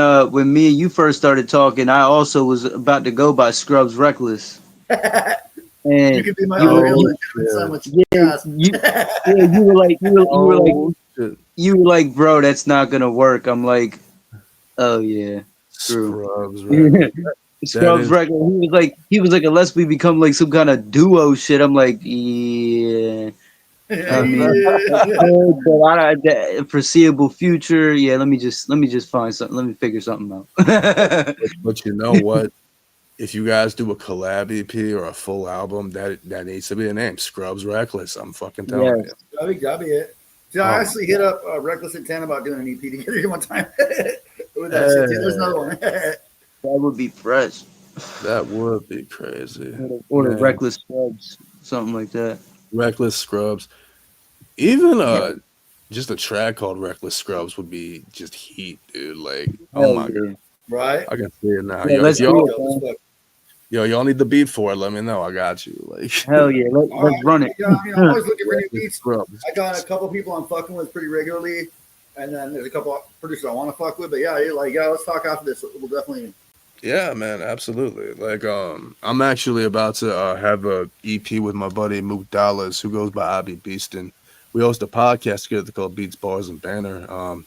S2: me and you first started talking? I also was about to go by Scrubs Reckless. And
S3: you could be my real legitimate son with
S2: you were like, bro, that's not gonna work. I'm like, oh yeah, true.
S1: Scrubs, right?
S2: Scrubs Reckless. He was like, unless we become like some kind of duo shit. I'm like, yeah. I mean, but foreseeable future, yeah. Let me just find something. Let me figure something out.
S1: But you know what? If you guys do a collab EP or a full album, that needs to be the name. Scrubs Reckless. I'm fucking telling you.
S3: That'd be it. See, I actually hit up Reckless at 10 about doing an EP together one time. With that shit, too. There's another one.
S2: That would be fresh.
S1: That would be crazy.
S2: Or the Reckless Scrubs, something like that.
S1: Reckless Scrubs. Even just a track called Reckless Scrubs would be just heat, dude. Like, oh my god.
S3: Right?
S1: I can see it now.
S2: Yeah,
S1: y'all need the beat for it. Let me know. I got you. Like,
S2: hell yeah, let's run it.
S3: Yeah, I'm always looking for new beats.
S1: Scrubs.
S3: I got a couple people I'm fucking with pretty regularly, and then there's a couple of producers I want to fuck with. But yeah, let's talk after this. We'll definitely.
S1: Yeah, man, absolutely. Like, I'm actually about to have a EP with my buddy Mook Dollars, who goes by Abby Beaston. We host a podcast together called Beats, Bars, and Banner.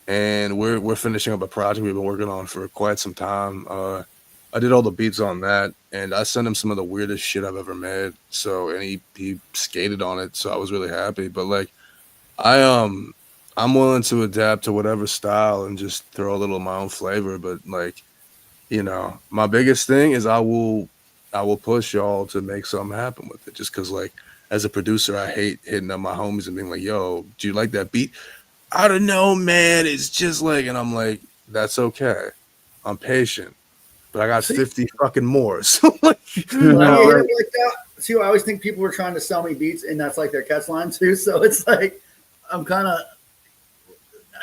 S1: And we're finishing up a project we've been working on for quite some time. I did all the beats on that, and I sent him some of the weirdest shit I've ever made. So, and he skated on it, so I was really happy. But like, I'm willing to adapt to whatever style and just throw a little of my own flavor. But like, my biggest thing is I will push y'all to make something happen with it. Just because, like, as a producer, I hate hitting up my homies and being like, "Yo, do you like that beat?" I don't know, man. It's just like, and I'm like, that's okay. I'm patient, but I got 50 fucking more. So like,
S3: See, I always think people were trying to sell me beats, and that's like their catch line too. So it's like I'm kind of.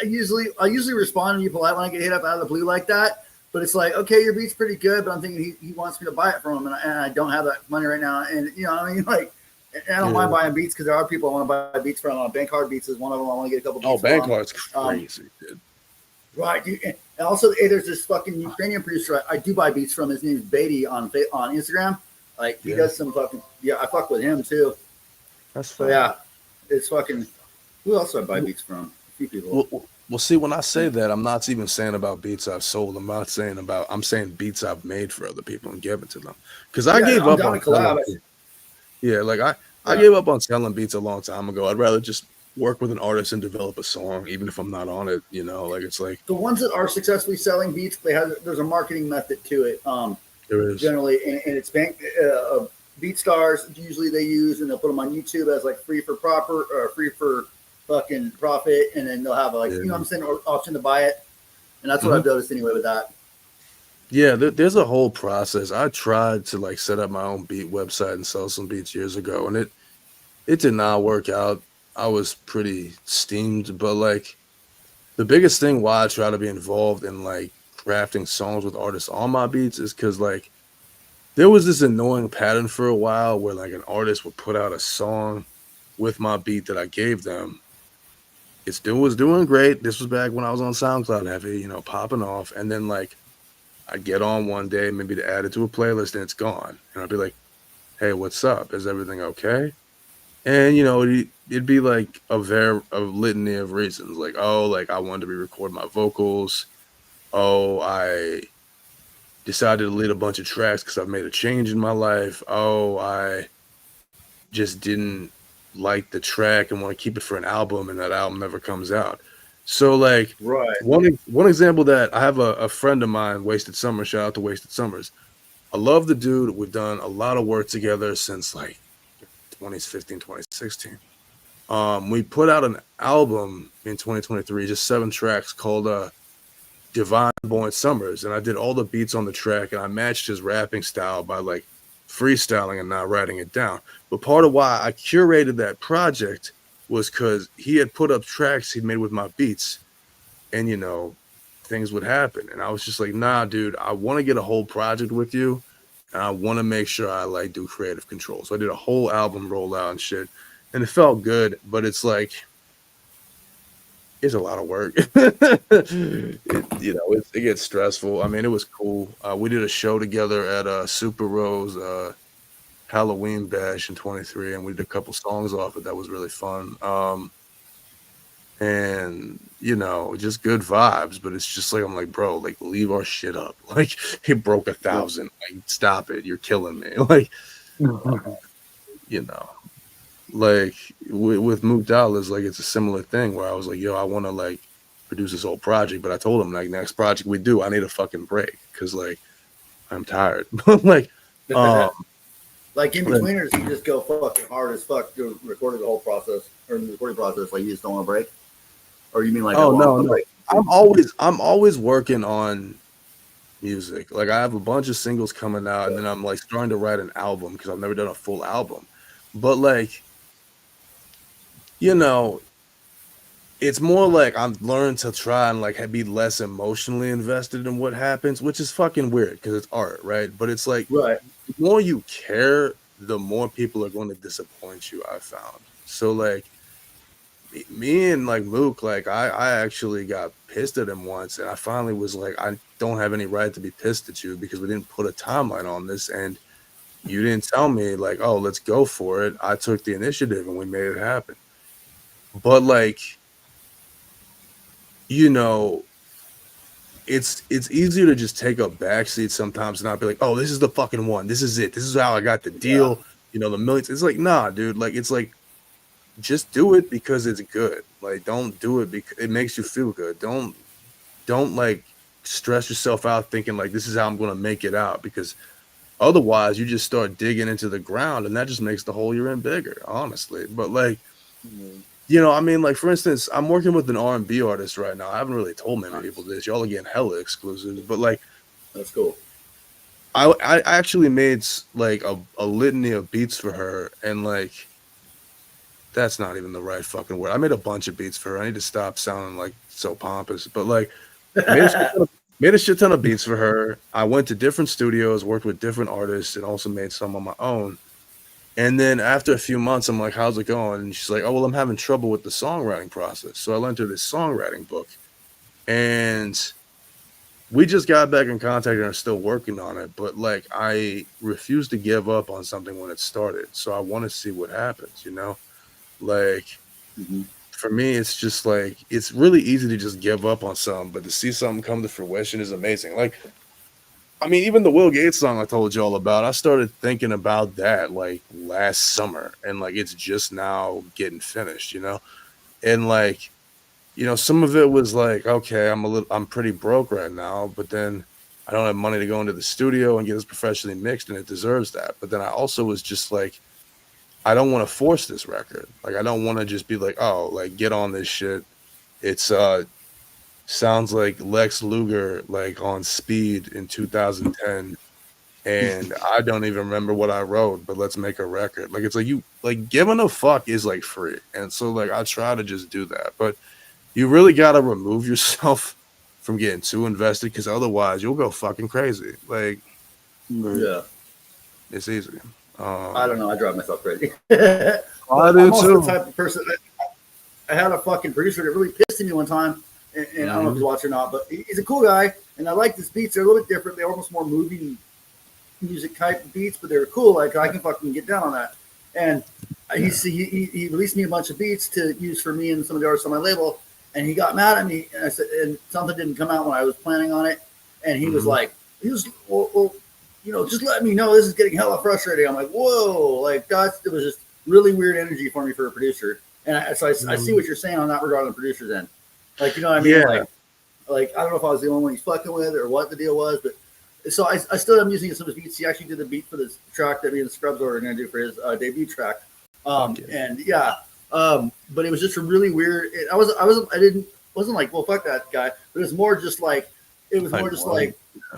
S3: I usually respond to you polite when I get hit up out of the blue like that. But it's like, okay, your beat's pretty good, but I'm thinking he wants me to buy it from him, and I don't have that money right now. And I mean, like, and I don't mind buying beats because there are people I want to buy beats from. Bank Card Beats is one of them. I want to get a couple beats.
S1: Oh, Bank Card's crazy, dude.
S3: Right, dude. And also, there's this fucking Ukrainian producer I do buy beats from. His name's Beatty on Instagram. Like, he does some fucking I fuck with him too.
S1: That's
S3: fun. So yeah, it's fucking. Who else do I buy beats from? A few people.
S1: Well, see, when I say that, I'm not even saying about beats I've sold. I'm saying beats I've made for other people and given to them. Because I gave up on collab. Yeah, like I gave up on selling beats a long time ago. I'd rather just work with an artist and develop a song, even if I'm not on it. You know, like it's like
S3: The ones that are successfully selling beats, there's a marketing method to it.
S1: there is.
S3: Generally, and it's BeatStars usually they use, and they'll put them on YouTube as like free for proper or free for fucking profit, and then they'll have like you know what I'm saying, or option to buy it, and that's what I've noticed anyway with that.
S1: Yeah, there's a whole process. I tried to like set up my own beat website and sell some beats years ago, and it did not work out. I was pretty steamed, but like the biggest thing why I try to be involved in like crafting songs with artists on my beats is because like there was this annoying pattern for a while where like an artist would put out a song with my beat that I gave them. It still was doing great. This was back when I was on SoundCloud heavy, you know, popping off, and then like I get on one day, maybe to add it to a playlist, and it's gone. And I'd be like, "Hey, what's up? Is everything okay?" And you know, it'd be like a litany of reasons, like, "Oh, like I wanted to re-record my vocals. Oh, I decided to delete a bunch of tracks because I've made a change in my life. Oh, I just didn't like the track and want to keep it for an album, and that album never comes out." So like
S3: Right.
S1: one example that I have a friend of mine, Wasted Summer, shout out to Wasted Summers. I love the dude. We've done a lot of work together since like 2015, 2016. We put out an album in 2023, just 7 tracks called Divine Born Summers, and I did all the beats on the track, and I matched his rapping style by like freestyling and not writing it down. But part of why I curated that project was because he had put up tracks he'd made with my beats, and you know, things would happen. And I was just like, nah, dude, I want to get a whole project with you, and I want to make sure I like do creative control. So I did a whole album rollout and shit, and it felt good, but it's like it's a lot of work. It gets stressful. I mean, it was cool. We did a show together at Super Rose Halloween Bash in 23, and we did a couple songs off it. That was really fun. And you know, just good vibes. But it's just like I'm like, bro, like leave our shit up. Like it broke 1,000. Like stop it. You're killing me. Like you know, like with Mook Dollars, like it's a similar thing where I was like, yo, I want to like produce this whole project, but I told him like next project we do, I need a fucking break because like I'm tired. Like
S3: Like in betweeners, you just go fucking hard as fuck to recording the whole process or the recording process. Like you just don't want to break, or you mean like
S1: no.
S3: break?
S1: I'm always working on music. Like I have a bunch of singles coming out, and then I'm like starting to write an album because I've never done a full album. But like, you know, it's more like I've learned to try and like be less emotionally invested in what happens, which is fucking weird because it's art, right? But it's like
S3: Right.
S1: the more you care, the more people are going to disappoint you. I found so like me and like Luke, like I actually got pissed at him once, and I finally was like, I don't have any right to be pissed at you because we didn't put a timeline on this, and you didn't tell me like, oh, let's go for it. I took the initiative and we made it happen. But like, you know, it's easier to just take a backseat sometimes and not be like, oh, this is the fucking one. This is it. This is how I got the deal. Yeah. You know, the millions. It's like, nah, dude. Like, it's like, just do it because it's good. Like, don't do it because it makes you feel good. Don't like stress yourself out thinking like this is how I'm going to make it out, because otherwise you just start digging into the ground and that just makes the hole you're in bigger, honestly. But like, you know, I mean, like for instance, I'm working with an R&B artist right now. I haven't really told many people this. Y'all are getting hella exclusives, but like,
S3: that's cool.
S1: I actually made like a litany of beats for her, and like, that's not even the right fucking word. I made a bunch of beats for her. I need to stop sounding like so pompous, but like, made a shit ton of beats for her. I went to different studios, worked with different artists, and also made some on my own. And then after a few months, I'm like, how's it going? And she's like, oh, well, I'm having trouble with the songwriting process. So I lent her this songwriting book. And we just got back in contact and are still working on it. But like, I refuse to give up on something when it started. So I want to see what happens, you know? Like, for me, it's just like, it's really easy to just give up on something, but to see something come to fruition is amazing. Like, I mean, even the Will Gates song I told you all about, I started thinking about that like last summer, and like it's just now getting finished, you know? And like, some of it was like, okay, I'm pretty broke right now, but then I don't have money to go into the studio and get this professionally mixed, and it deserves that. But then I also was just like, I don't want to force this record. Like, I don't want to just be like, oh, like, get on this shit. It's sounds like Lex Luger like on speed in 2010, and I don't even remember what I wrote, but let's make a record. Like, it's like, you like, giving a fuck is like free, and so like I try to just do that, but you really got to remove yourself from getting too invested, because otherwise you'll go fucking crazy. Like,
S3: Yeah.
S1: it's easy.
S3: I don't know. I drive myself crazy.
S1: I
S3: But
S1: do
S3: I'm also
S1: too.
S3: the type of person. I had a fucking producer that really pissed at me one time, and I don't know if he's watching or not, but he's a cool guy, and I like his beats. They're a little bit different. They're almost more movie music type beats, but they're cool. Like, I can fucking get down on that. And he released me a bunch of beats to use for me and some of the artists on my label, and he got mad at me, and I said, and something didn't come out when I was planning on it, and he was like, well, just let me know. This is getting hella frustrating. I'm like, whoa, like it was just really weird energy for me for a producer. And I see what you're saying on that regard on the producer's end. Like, you know what I mean?
S1: Yeah.
S3: Like I don't know if I was the only one he's fucking with or what the deal was, but so I still am using some of his beats. He actually did the beat for this track that me and the Scrubs are going to do for his debut track. And yeah, but it was just a really weird. I wasn't like, well, fuck that guy, but it was more just like,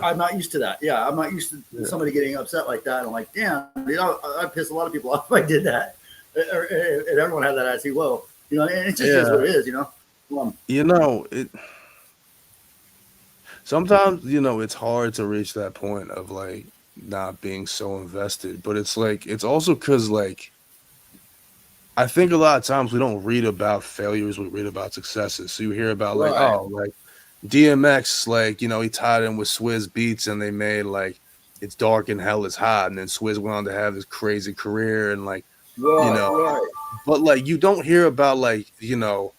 S3: I'm not used to that. Yeah, I'm not used to somebody getting upset like that. I'm like, damn, I'd piss a lot of people off if I did that. And everyone had that attitude. Whoa, and it just is what it is,
S1: It sometimes, it's hard to reach that point of like not being so invested, but it's like, it's also because like, I think a lot of times we don't read about failures, we read about successes. So you hear about like,
S3: Right.
S1: oh, like DMX, like, he tied in with Swizz Beats and they made like It's Dark and Hell is Hot, and then Swizz went on to have this crazy career, and like,
S3: Right.
S1: but like you don't hear about like, the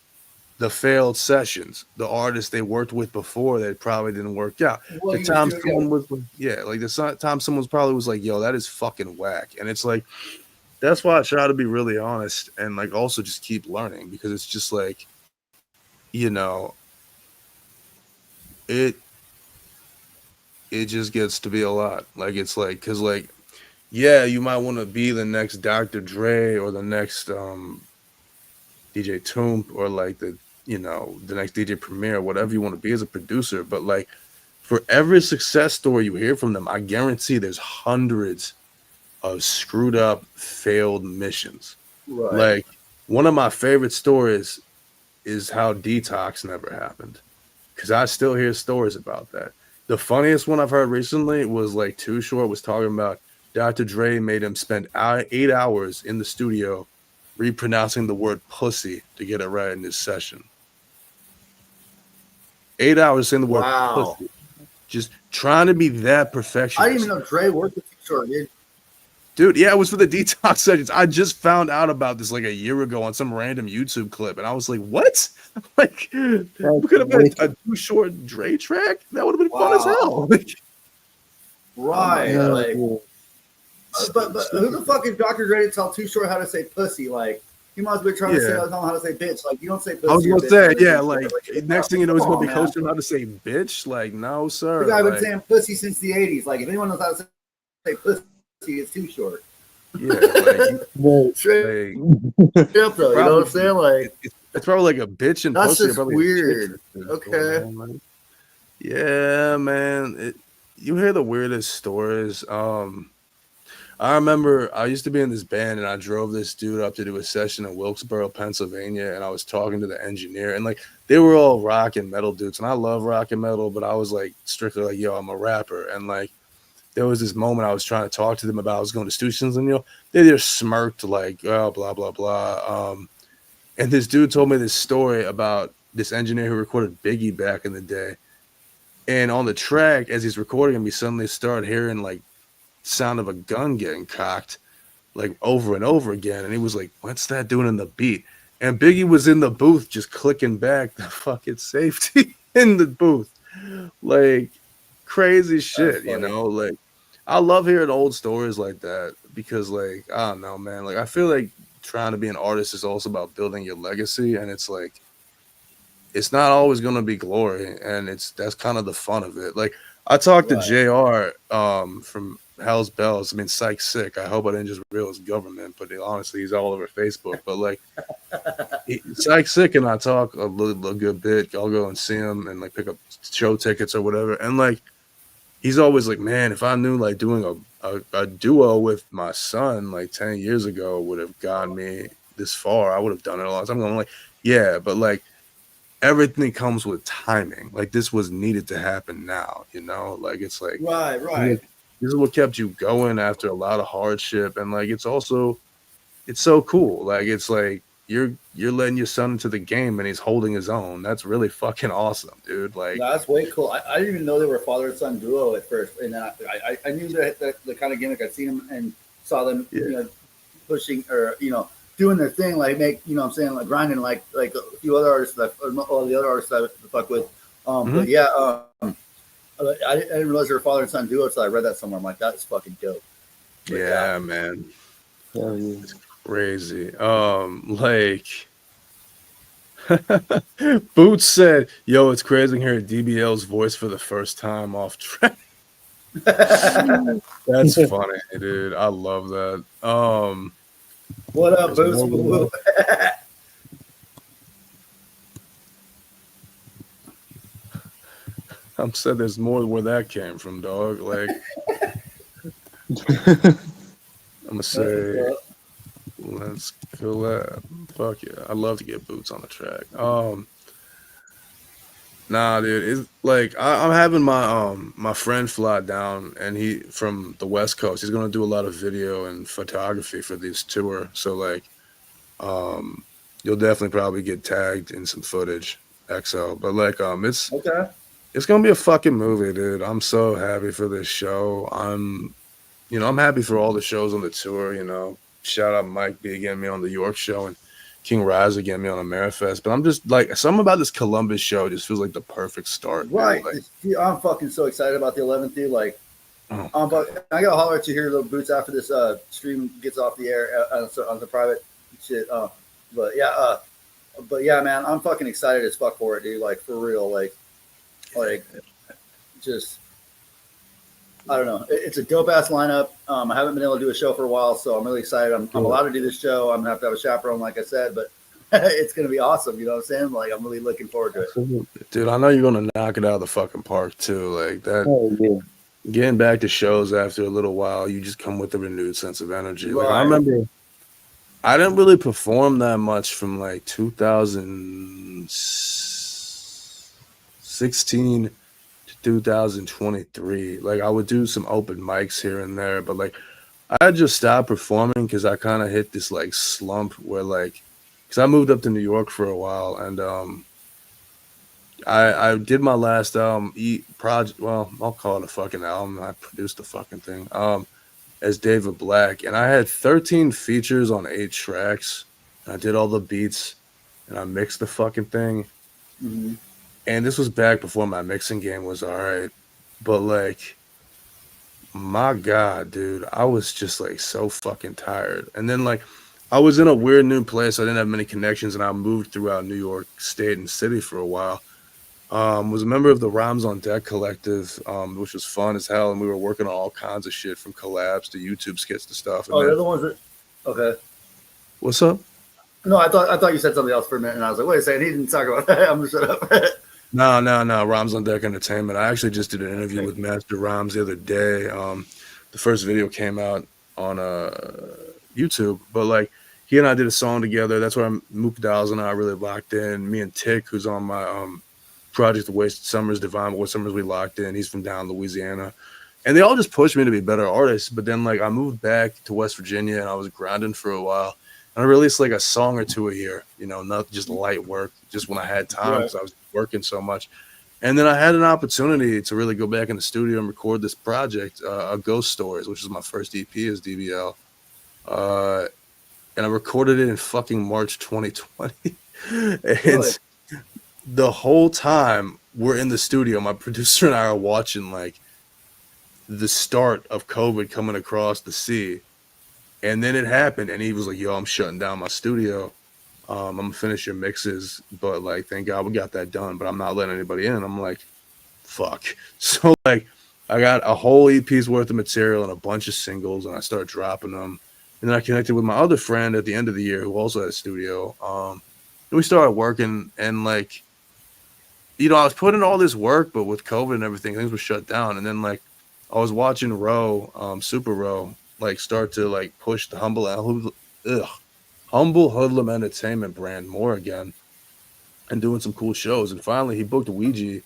S1: failed sessions, the artists they worked with before that probably didn't work out.
S3: Well,
S1: The time someone was like, like the time someone's probably was like, yo, that is fucking whack. And it's like, that's why I try to be really honest and like also just keep learning, because it's just like, it just gets to be a lot. Like, it's like, because like, yeah, you might want to be the next Dr. Dre or the next DJ Toomp or like the next DJ Premier, whatever you want to be as a producer. But like, for every success story you hear from them, I guarantee there's hundreds of screwed up, failed missions.
S3: Right.
S1: Like, one of my favorite stories is how Detox never happened, because I still hear stories about that. The funniest one I've heard recently was like Too Short was talking about Dr. Dre made him spend 8 hours in the studio repronouncing the word pussy to get it right in this session. 8 hours saying the word pussy. Just trying to be that perfectionist.
S3: I didn't even know Dre worked with Too Short,
S1: dude. Yeah, it was for the Detox sessions. I just found out about this like a year ago on some random YouTube clip, and I was like, what? Like, we could have been a Too Short Dre track? That would have been fun as hell.
S3: Right. Like, but who the fuck is Dr. Dre to tell Too Short how to say pussy? Like, he must be trying to say how to say bitch. Like, you don't say pussy.
S1: I was gonna say, like next thing you know, he's gonna be
S3: man.
S1: coaching how to say bitch. Like, no, sir.
S3: The guy been saying pussy since the 80s. Like, if anyone knows how to say pussy, it's Too Short.
S1: Yeah, like,
S3: straight up though. You know what I'm saying? Like,
S1: it's probably like a bitch and
S3: that's
S1: pussy.
S3: just weird. Okay.
S1: Yeah, man. You hear the weirdest stories. I remember I used to be in this band, and I drove this dude up to do a session in Wilkesboro, Pennsylvania, and I was talking to the engineer, and like, they were all rock and metal dudes, and I love rock and metal, but I was like strictly like, yo, I'm a rapper. And like, there was this moment I was trying to talk to them about, I was going to stations, and they just smirked like, oh, blah blah blah. And this dude told me this story about this engineer who recorded Biggie back in the day, and on the track as he's recording him, he suddenly started hearing like sound of a gun getting cocked like over and over again, and he was like, what's that doing in the beat? And Biggie was in the booth just clicking back the fucking safety in the booth. Like, crazy shit. Like, I love hearing old stories like that, because like, I don't know, man, like, I feel like trying to be an artist is also about building your legacy, and it's like it's not always going to be glory, and that's kind of the fun of it. Like I talked to
S3: Right.
S1: Jr. From Hell's Bells. I mean, Psych Sick. I hope I didn't just reveal his government, but honestly, he's all over Facebook. But like, Psych Sick and I talk a good bit. I'll go and see him and like pick up show tickets or whatever. And like, he's always like, man, if I knew like doing a duo with my son like 10 years ago would have gotten me this far, I would have done it a long time ago. I'm like, yeah, but like everything comes with timing. Like this was needed to happen now, you know? Like it's like
S3: Right.
S1: this is what kept you going after a lot of hardship, and like it's so cool. Like it's like you're letting your son into the game and he's holding his own. That's really fucking awesome, dude. Like
S3: No, that's way cool. I didn't even know they were father and son duo at first, and I knew the kind of gimmick. I'd seen them and saw them,
S1: Yeah.
S3: you know, pushing or doing their thing, like make what I'm saying, like grinding, like a few other artists that all the other artists that I fuck with. But yeah, I didn't realize they were father and son duo until I read that somewhere. I'm like, that's fucking dope. But
S1: yeah, man.
S2: Hell yeah.
S1: Crazy. Like Boots said, yo, it's crazy hearing DBL's voice for the first time off track. That's funny, dude. I love that.
S3: What up,
S1: There's
S3: Boots?
S1: no
S3: Woo.
S1: I'm said there's more where that came from, dog. Like I'm gonna say let's collab. Fuck yeah. I'd love to get Boots on the track. Nah, dude, it's like I'm having my friend fly down, and he from the West Coast. He's gonna do a lot of video and photography for this tour. So like, you'll definitely probably get tagged in some footage, XO. But like,
S3: Okay.
S1: it's gonna be a fucking movie, dude. I'm so happy for this show. I'm happy for all the shows on the tour. You know, shout out Mike B getting me on the York show and King Raza getting me on Amerifest. But I'm just like something about this Columbus show just feels like the perfect start. dude.
S3: Right.
S1: Like,
S3: Dude, I'm fucking so excited about the 11th, dude. Like,
S1: oh,
S3: but I gotta holler at you here, little Boots, after this stream gets off the air on the private shit. But yeah, man, I'm fucking excited as fuck for it, dude. Like for real, like just I don't know. It's a dope ass lineup. I haven't been able to do a show for a while, so I'm really excited. I'm allowed to do this show. I'm gonna have to have a chaperone, like I said, but it's gonna be awesome. You know what I'm saying? Like I'm really looking forward to it.
S1: dude, I know you're gonna knock it out of the fucking park too. Like that.
S2: Hell yeah.
S1: Getting back to shows after a little while, you just come with a renewed sense of energy. Like I
S3: Right.
S1: remember, I didn't really perform that much from like 2016 to 2023. Like I would do some open mics here and there, but like I just stopped performing because I kind of hit this like slump where like, because I moved up to New York for a while, and I did my last project. Well, I'll call it a fucking album. I produced the fucking thing. As David Black, and I had 13 features on 8 tracks. I did all the beats, and I mixed the fucking thing.
S3: Mhm.
S1: And this was back before my mixing game was all right. But like, my God, dude, I was just like so fucking tired. And then like, I was in a weird new place. I didn't have many connections, and I moved throughout New York State and City for a while. Was a member of the Rhymes on Deck collective, which was fun as hell, and we were working on all kinds of shit from collabs to YouTube skits to stuff. And
S3: Oh,
S1: then-
S3: they're the ones that. Okay.
S1: what's up?
S3: No, I thought you said something else for a minute, and I was like, wait a second, he didn't talk about that. I'm gonna shut up.
S1: No. Rhymes on Deck Entertainment. I actually just did an interview with Master Rhymes the other day. The first video came out on YouTube, but like he and I did a song together. That's where Mook Dials and I really locked in. Me and Tick, who's on my project The Wasted Summers, Divine Voice Summers, we locked in. He's from down Louisiana. And they all just pushed me to be better artists. But then like I moved back to West Virginia and I was grinding for a while. And I released like a song or two a year, you know, not just light work, just when I had time because I was working so much. And then I had an opportunity to really go back in the studio and record this project, Ghost Stories, which is my first EP as DBL. And I recorded it in fucking March 2020. And
S3: Really?
S1: the whole time we're in the studio, my producer and I are watching like the start of COVID coming across the sea. And then it happened, and he was like, "Yo, I'm shutting down my studio. I'm gonna finish your mixes, but like, thank God we got that done. But I'm not letting anybody in." I'm like, "Fuck." So like, I got a whole EP's worth of material and a bunch of singles, and I started dropping them. And then I connected with my other friend at the end of the year who also had a studio. And we started working, and like, I was putting all this work, but with COVID and everything, things were shut down. And then like, I was watching Super Row, like start to like push the Humble Hoodlum Entertainment brand more again and doing some cool shows. And finally, he booked Ouija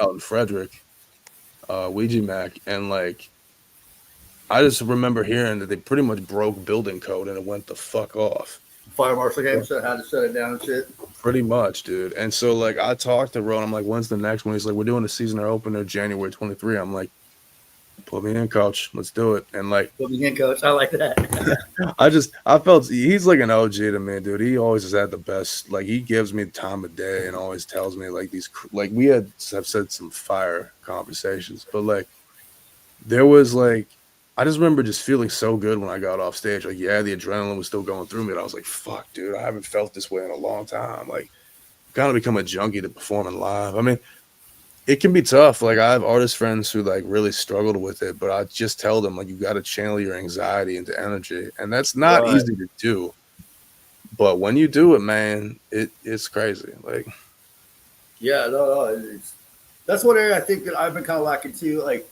S1: out in Frederick, Ouija Mac. And like, I just remember hearing that they pretty much broke building code and it went the fuck off.
S3: Fire marshal came, so had to shut it down and shit.
S1: Pretty much, dude. And so, like, I talked to Ron. I'm like, when's the next one? He's like, we're doing the season opener January 23. I'm like, put me in, coach. Let's do it. And like,
S3: Put me in, coach. I like that.
S1: I felt he's like an OG to me, dude. He always has had the best. Like, he gives me the time of day and always tells me like like we have said some fire conversations, but like there was like I just remember just feeling so good when I got off stage. Like, yeah, the adrenaline was still going through me. And I was like, fuck, dude, I haven't felt this way in a long time. Like, kind of become a junkie to performing live. I mean, it can be tough. Like, I have artist friends who like really struggled with it, but I just tell them like you got to channel your anxiety into energy, and that's not
S3: Right.
S1: easy to do. But when you do it, man, it's crazy. Like,
S3: Yeah, no. That's one area I think that I've been kind of lacking too. Like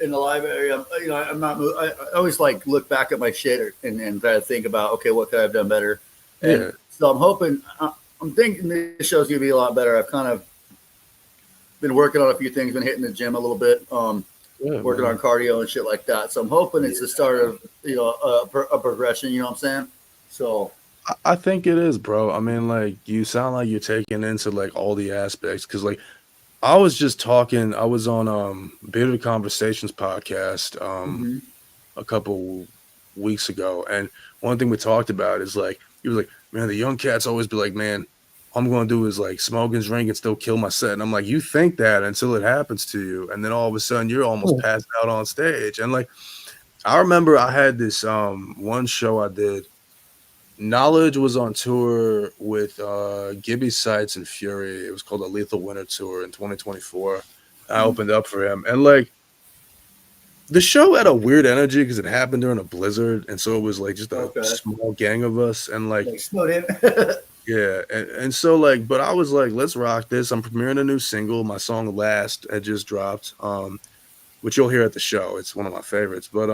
S3: in the live area, I'm not. I always like look back at my shit and try to think about, okay, what could I have done better? And
S1: yeah,
S3: so I'm hoping. I'm thinking this show's gonna be a lot better. I've kind of been working on a few things, been hitting the gym a little bit,
S1: yeah,
S3: working
S1: man.
S3: on cardio and shit like that. So I'm hoping it's the start of a progression. You know what I'm saying? So
S1: I think it is, bro. I mean, like, you sound like you're taking into like all the aspects because like I was just talking. I was on Bearded Conversations podcast
S3: mhm.
S1: a couple weeks ago, and one thing we talked about is like he was like, man, the young cats always be like, man, all I'm gonna do is like smoke and drink and still kill my set. And I'm like, you think that until it happens to you, and then all of a sudden you're almost passed out on stage. And like I remember I had this one show I did. Knowledge was on tour with Gibby Sights and Fury. It was called the Lethal Winter Tour in 2024. I opened up for him, and like the show had a weird energy because it happened during a blizzard, and so it was like just a
S3: Okay.
S1: small gang of us, and like
S3: Explode him.
S1: yeah, and so like, but I was like, let's rock this. I'm premiering a new single. My song "Last" had just dropped, which you'll hear at the show. It's one of my favorites, but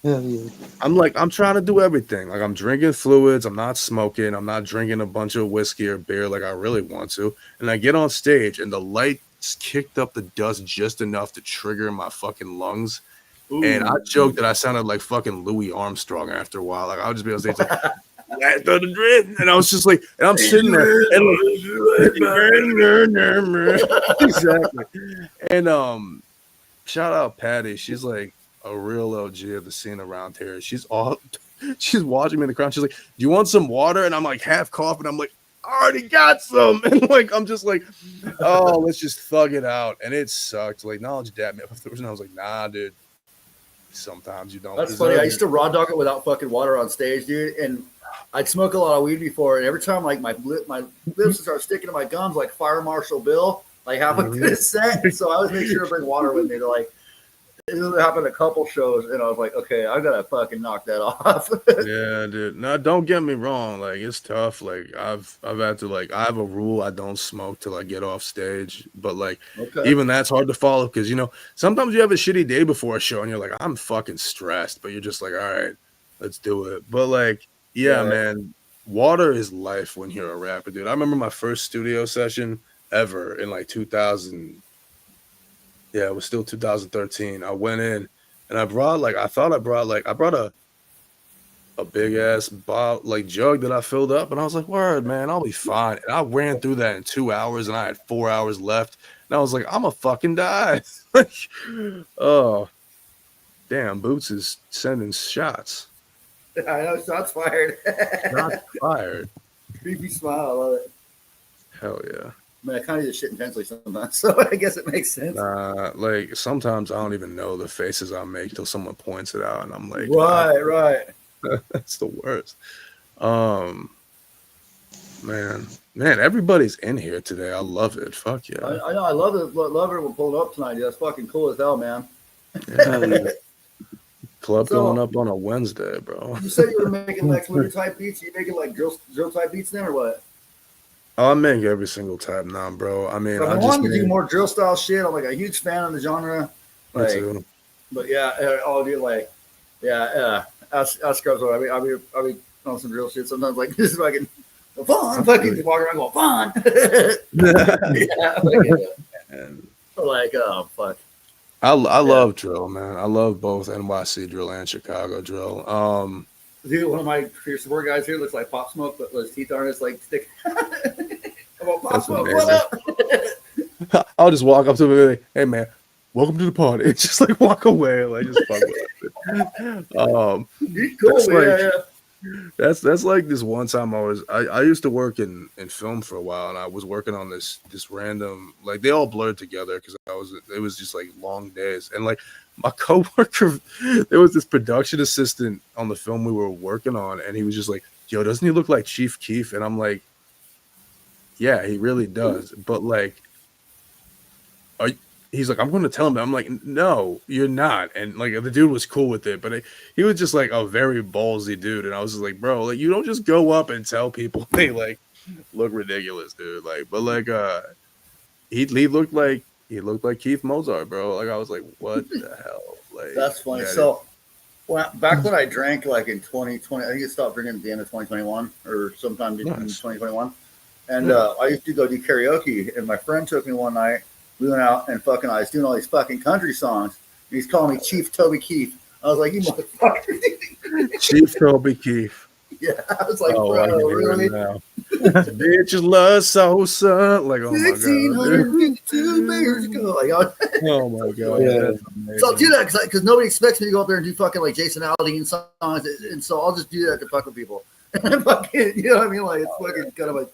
S2: Hell yeah.
S1: I'm trying to do everything. Like, I'm drinking fluids, I'm not smoking, I'm not drinking a bunch of whiskey or beer like I really want to. And I get on stage and the lights kicked up the dust just enough to trigger my fucking lungs. And I joked that I sounded like fucking Louis Armstrong after a while. Like, I would just be on stage like, "Last of the dread," and I was just like, and I'm sitting there and like, exactly. And shout out Patty. She's like a real OG of the scene around here. She's watching me in the crowd. She's like, "Do you want some water?" And I'm like half coughing. I'm like, "I already got some." And like I'm just like, "Oh, let's just thug it out." And it sucked. Like, Knowledge dabbed me up afterwards, and I was like, "Nah, dude. Sometimes you don't."
S3: That's funny.
S1: deserve
S3: I used to raw dog it without fucking water on stage, dude. And I'd smoke a lot of weed before, and every time like my lips would start sticking to my gums like Fire Marshal Bill, like halfway through the set. So I always make sure to bring water with me to like. It happened a couple shows, and I was like, okay, I gotta fucking knock that off.
S1: Yeah, dude. No, don't get me wrong. Like, it's tough. Like, I've had to like I have a rule. I don't smoke till I get off stage. But like
S3: Okay.
S1: even that's hard to follow because sometimes you have a shitty day before a show and you're like, I'm fucking stressed, but you're just like, all right, let's do it. But like, yeah,
S3: Right.
S1: man, water is life when you're a rapper, dude. I remember my first studio session ever in like 2000. Yeah, it was still 2013. I went in and I brought like I thought I brought a big ass like jug that I filled up, and I was like, "Word, man, I'll be fine." And I ran through that in 2 hours, and I had 4 hours left, and I was like, "I'm a fucking die." Like, oh, damn, Boots is sending shots.
S3: I know, shots fired.
S1: Not fired.
S3: Creepy smile. I love it.
S1: Hell yeah.
S3: I mean, I kind of do this shit intensely sometimes, so I guess it makes sense.
S1: Like sometimes I don't even know the faces I make till someone points it out, and I'm like,
S3: Right.
S1: that's the worst. Man, everybody's in here today. I love it. Fuck yeah.
S3: I know. I love it. Love it. We'll pull it up tonight. Dude. That's fucking cool as hell, man.
S1: Yeah. Club
S3: So-
S1: going up on a Wednesday, bro.
S3: You said you were making like some of your type beats. You making like drill type beats then, or what?
S1: I make every single type now, bro. I mean,
S3: I've
S1: I
S3: been
S1: just
S3: wanting to do
S1: made
S3: more drill style shit. I'm like a huge fan of the genre.
S1: me
S3: Like,
S1: too.
S3: but yeah, I'll do like, ask Scrubs. I'll be on some drill shit sometimes. Like this is fucking fun. Fucking walking around going fun. Yeah,
S1: And
S3: like oh fuck.
S1: I love drill, man. I love both NYC drill and Chicago drill.
S3: Dude, one of my peer support guys here looks like Pop Smoke, but his teeth aren't as like thick. About Pop
S1: That's
S3: Smoke,
S1: amazing.
S3: what up?
S1: I'll just walk up to him and be like, "Hey, man, welcome to the party." It's just like walk away, like just fuck with it.
S3: He's cool,
S1: That's
S3: man.
S1: like-
S3: Yeah.
S1: That's like this one time I used to work in film for a while, and I was working on this random, like they all blurred together because it was just like long days, and like my coworker, there was this production assistant on the film we were working on, and he was just like, "Yo, doesn't he look like Chief Keef?" And I'm like, "Yeah, he really does," but like, he's like, "I'm going to tell him that." I'm like, "No, you're not." And like the dude was cool with it, but he was just like a very ballsy dude, and I was just like, "Bro, like you don't just go up and tell people they like look ridiculous, dude." Like, but like he looked like Keith Mozart, bro. Like I was like, "What the hell?" Like
S3: That's funny.
S1: that
S3: So, back when I drank, like in 2020, I think it stopped drinking at the end of 2021 or sometime in
S1: Nice.
S3: 2021. And I used to go do karaoke, and my friend took me one night. We went out and fucking, I was doing all these fucking country songs. And he's calling me Chief Toby Keith. I was like, you motherfucker.
S1: Chief Toby Keith.
S3: Yeah, I was like,
S1: I
S3: bro,
S1: can hear
S3: really?
S1: it now. Bitches love salsa. Like, oh my god. dude.
S3: 1,652 years ago. Like,
S1: Oh my god.
S2: Yeah.
S1: That's amazing.
S3: so I'll do that because nobody expects me to go up there and do fucking like Jason Aldean songs, and so I'll just do that to fuck with people. And fucking, you know what I mean? Like it's fucking kind of like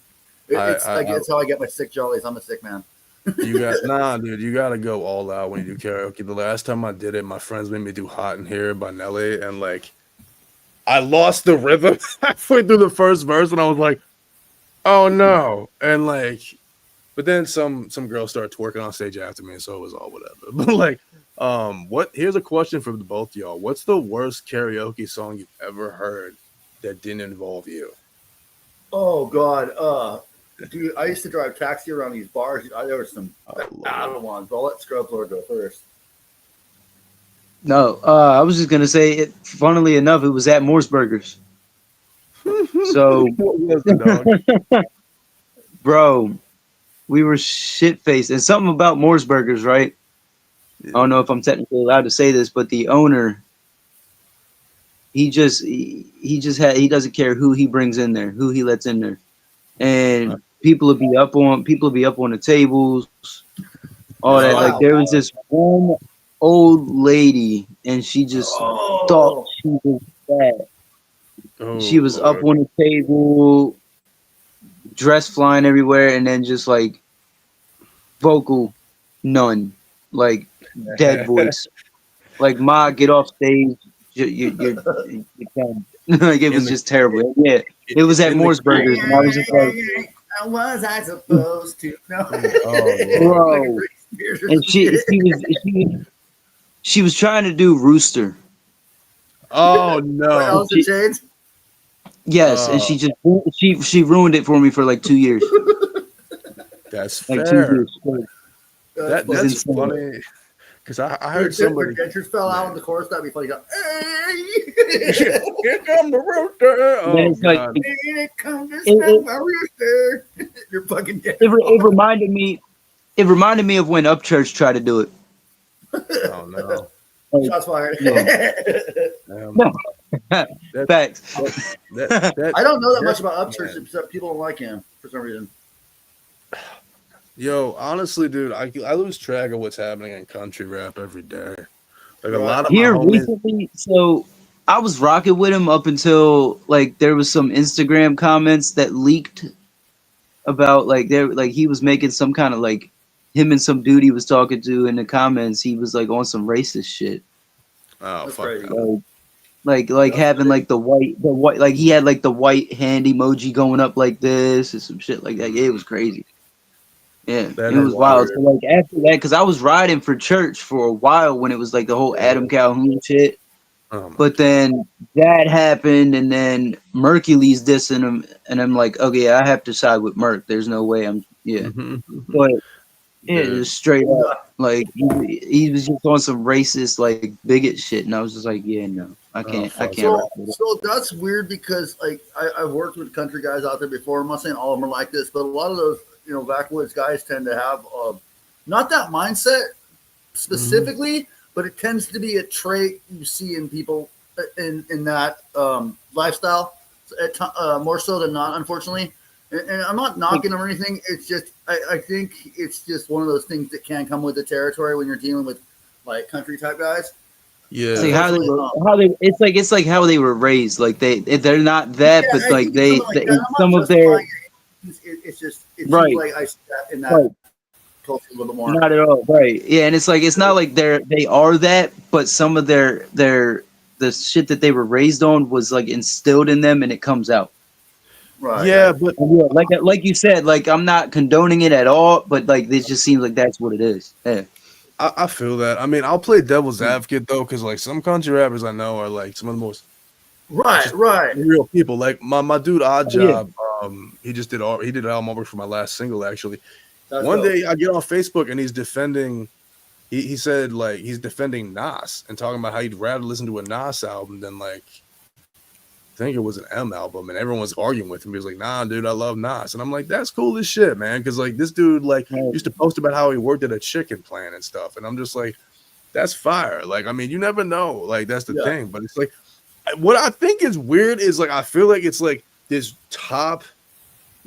S3: it's how I get my sick jollies. I'm a sick man.
S1: Dude, you gotta go all out when you do karaoke. The last time I did it, my friends made me do Hot in Here by Nelly, and like I lost the rhythm halfway through the first verse, and I was like, oh no. And like, but then some girls started twerking on stage after me, so it was all whatever. But like, here's a question for the both of y'all. What's the worst karaoke song you've ever heard that didn't involve you?
S3: Oh God, dude, I used to drive taxi around these bars. There were some bad ones, but I'll let Scrub Lord go first.
S2: No, I was just gonna say it. Funnily enough, it was at Moore's Burgers. So,
S1: What was it, dog?
S2: bro, we were shit faced, and something about Moore's Burgers, right? I don't know if I'm technically allowed to say this, but the owner, he doesn't care who he brings in there, who he lets in there, and people will be up on the tables, all that.
S3: Wow.
S2: Like there was this one old lady, and she just thought she was bad.
S1: Oh,
S2: She was
S1: Lord.
S2: up on the table, dress flying everywhere, and then just like vocal, none, like dead voice. Like Ma, get off stage. You're done. Like it was just terrible. Yeah, it was at
S1: in the
S2: Moore's Burgers, and I was just like,
S3: How was I supposed to know?
S2: bro. And she was trying to do Rooster.
S1: Oh
S3: What
S1: no.
S3: else did change?
S2: Yes, and she ruined it for me for like 2 years.
S1: That's
S2: Like 2
S1: fair.
S2: years straight.
S1: That's
S2: insane.
S1: funny. Because I heard somebody.
S3: Dentures fell out in the chorus. That'd be funny. Go, hey!
S1: Here come the rooster. Oh,
S2: Then it's like-
S1: God.
S3: Here comes the
S2: It-
S3: snow rooster. You're fucking dead.
S2: It reminded me. It reminded me of when Upchurch tried to do it.
S1: Oh no.
S3: Shots fired.
S2: Yeah.
S1: Damn.
S2: No.
S1: That-
S2: Facts.
S1: that-
S3: I don't know that much
S1: Yeah.
S3: about Upchurch except people don't like him for some reason.
S1: Yo, honestly, dude, I lose track of what's happening in country rap every day. Like a
S3: Right.
S1: lot of
S2: Here
S1: my homies,
S2: recently, so I was rocking with him up until like there was some Instagram comments that leaked about like he was making some kind of like him and some dude he was talking to in the comments. He was like on some racist shit.
S1: Oh
S3: That's
S1: fuck
S3: crazy.
S1: that.
S2: Like having like the white like he had like the white hand emoji going up like this and some shit like that. Yeah, it was crazy. Yeah,
S1: That
S2: it
S1: is
S2: was wild.
S1: weird.
S2: So like after that, because I was riding for church for a while when it was like the whole Adam Calhoun shit.
S1: Oh my
S2: But then that happened, and then Mercury's dissing him, and I'm like, okay, I have to side with Merc. There's no way I'm
S1: Mhm.
S2: But yeah,
S1: Dude.
S2: just straight up, like he was just on some racist, like bigot shit, and I was just like, yeah, no, I can't, I
S1: fuck
S2: can't.
S3: So,
S2: rock with it.
S3: so that's weird because like I've worked with country guys out there before. I'm not saying all of them are like this, but a lot of those backwoods guys tend to have not that mindset specifically, but it tends to be a trait you see in people in that lifestyle more so than not, unfortunately. And I'm not knocking them or anything. It's just I think it's just one of those things that can come with the territory when you're dealing with like country type guys.
S1: Yeah.
S2: It's like it's like how they were raised. Like they're not that, but
S3: I
S2: like
S3: think
S2: they,
S3: something like
S2: they
S3: that. I'm
S2: some
S3: not
S2: of their
S3: justifying it. It's just it
S2: right,
S3: seems like I see that in that
S2: right.
S3: culture a little bit more.
S2: Not at all, right? Yeah, and it's like it's not like they are that, but some of their the shit that they were raised on was like instilled in them, and it comes out.
S3: Right.
S1: Yeah,
S3: Right.
S1: but
S2: And yeah, like you said, like I'm not condoning it at all, but like this just seems like that's what it is. Yeah.
S1: I feel that. I mean, I'll play devil's advocate though, because like some country rappers I know are like some of the most
S3: Right.
S1: just
S3: Right.
S1: real people. Like my dude Odd
S2: Oh, yeah.
S1: Job, he just did he did album work for my last single actually.
S3: That's
S1: One
S3: dope.
S1: day I get on Facebook and he's defending. He said like he's defending Nas and talking about how he'd rather listen to a Nas album than like I think it was an M album, and everyone was arguing with him. He was like, "Nah, dude, I love Nas," and I'm like, "That's cool as shit, man." Because like this dude like
S2: Right.
S1: used to post about how he worked at a chicken plant and stuff, and I'm just like, "That's fire." Like, I mean, you never know. Like that's the
S3: Yeah.
S1: thing, but it's like what I think is weird is like I feel like it's like this top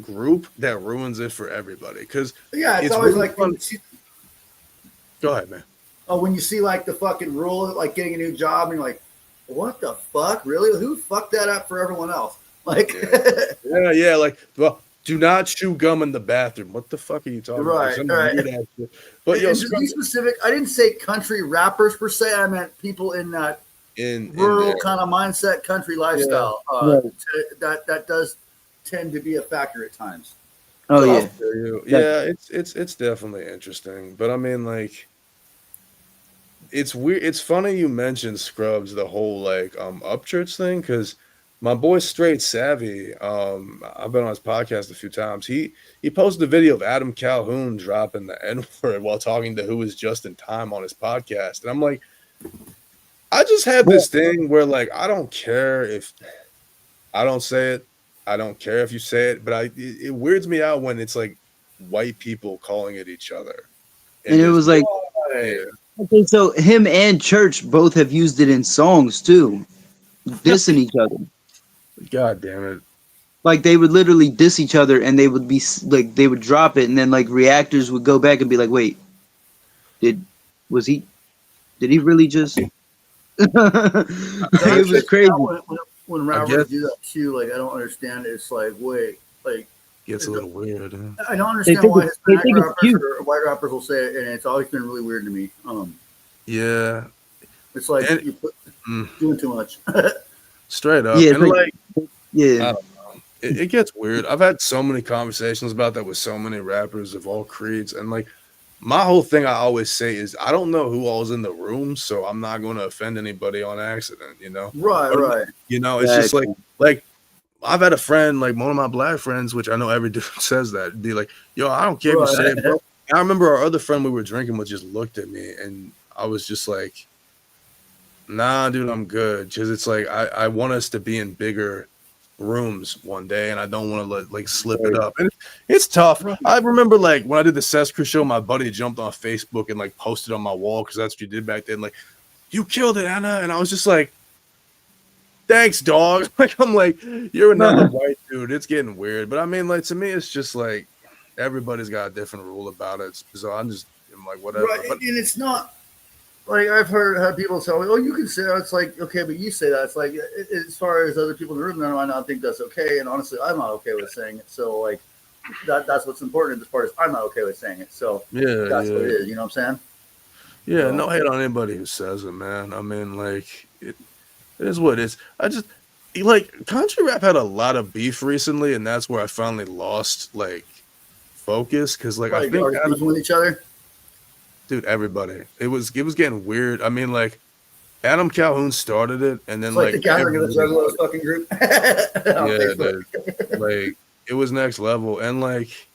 S1: group that ruins it for everybody because
S3: Yeah. It's
S1: it's
S3: always
S1: really
S3: like
S1: fun. Go ahead, man.
S3: when you see like the fucking rule, like getting a new job, and you're like, what the fuck? Really? Who fucked that up for everyone else? Like,
S1: Yeah. Like, well, do not chew gum in the bathroom. What the fuck are you talking about?
S3: Right,
S1: Some
S3: right.
S1: weird ass shit. But yo,
S3: and to be specific, I didn't say country rappers per se. I meant people in that
S1: in
S3: rural
S1: there.
S3: kind of mindset, country lifestyle.
S2: Right.
S3: That does tend to be a factor at times.
S2: Oh
S3: So,
S2: yeah.
S1: Yeah, it's definitely interesting. But I mean, like, it's weird. It's funny you mentioned Scrubs, the whole like Upchurch thing, because my boy Straight Savvy, I've been on his podcast a few times. He posted a video of Adam Calhoun dropping the N-word while talking to Who Is Just in Time on his podcast. And I'm like, I just have this thing where like I don't care if I don't say it. I don't care if you say it, but it weirds me out when it's like white people calling it each other.
S2: And it was like,
S1: yeah.
S2: okay, so him and Church both have used it in songs too, dissing each other.
S1: God damn it.
S2: Like they would literally diss each other, and they would be like, they would drop it, and then like reactors would go back and be like, "Wait, did he really just?" It was crazy.
S3: When rappers do that too, like I don't understand. It's like, wait, like
S1: Gets a little weird. Huh?
S3: I don't understand
S2: think
S3: why
S2: it's- they
S3: Hispanic
S2: think it's
S3: rappers
S2: cute.
S3: or white rappers will say it, and it's always been really weird to me.
S1: Yeah.
S3: It's like
S1: And-
S3: you
S1: Mm.
S3: doing too much.
S1: Straight up.
S2: Yeah,
S1: And like
S2: yeah.
S1: it gets weird. I've had so many conversations about that with so many rappers of all creeds. And like my whole thing I always say is I don't know who all's in the room, so I'm not going to offend anybody on accident, you know?
S3: Right,
S1: But,
S3: right.
S1: You know, it's just like I've had a friend, like one of my black friends, which I know every dude says that, be like, yo, I don't care if you say it, bro. And I remember our other friend we were drinking with just looked at me and I was just like, nah, dude, I'm good. Because it's like I want us to be in bigger rooms one day and I don't want to like slip it up. And it's tough. I remember like when I did the Cess Crew show, my buddy jumped on Facebook and like posted on my wall because that's what you did back then. Like, you killed it, Anna. And I was just like, thanks, dog. Like, I'm like, you're another white dude. It's getting weird. But I mean, like, to me, it's just like everybody's got a different rule about it. So I'm like, whatever.
S3: Right,
S1: But
S3: and it's not like I've had people tell me, "Oh, you can say that." It's like, okay, but you say that. It's like as far as other people in the room, I might not think that's okay. And honestly, I'm not okay with saying it. So like, that's what's important. This part is I'm not okay with saying it. So
S1: Yeah,
S3: that's what it
S1: yeah.
S3: is. You know what I'm saying?
S1: Yeah,
S3: So,
S1: no hate on anybody who says it, man. I mean, like it is what it is. I just like country rap had a lot of beef recently, and that's where I finally lost like focus because like I
S3: like
S1: think
S3: artists beefing with each other.
S1: dude, everybody. It was getting weird. I mean, like Adam Calhoun started it, and then
S3: It's like the gathering of the
S1: everybody-
S3: Juggalos fucking group on
S1: yeah,
S3: Facebook.
S1: dude, like it was next level, and like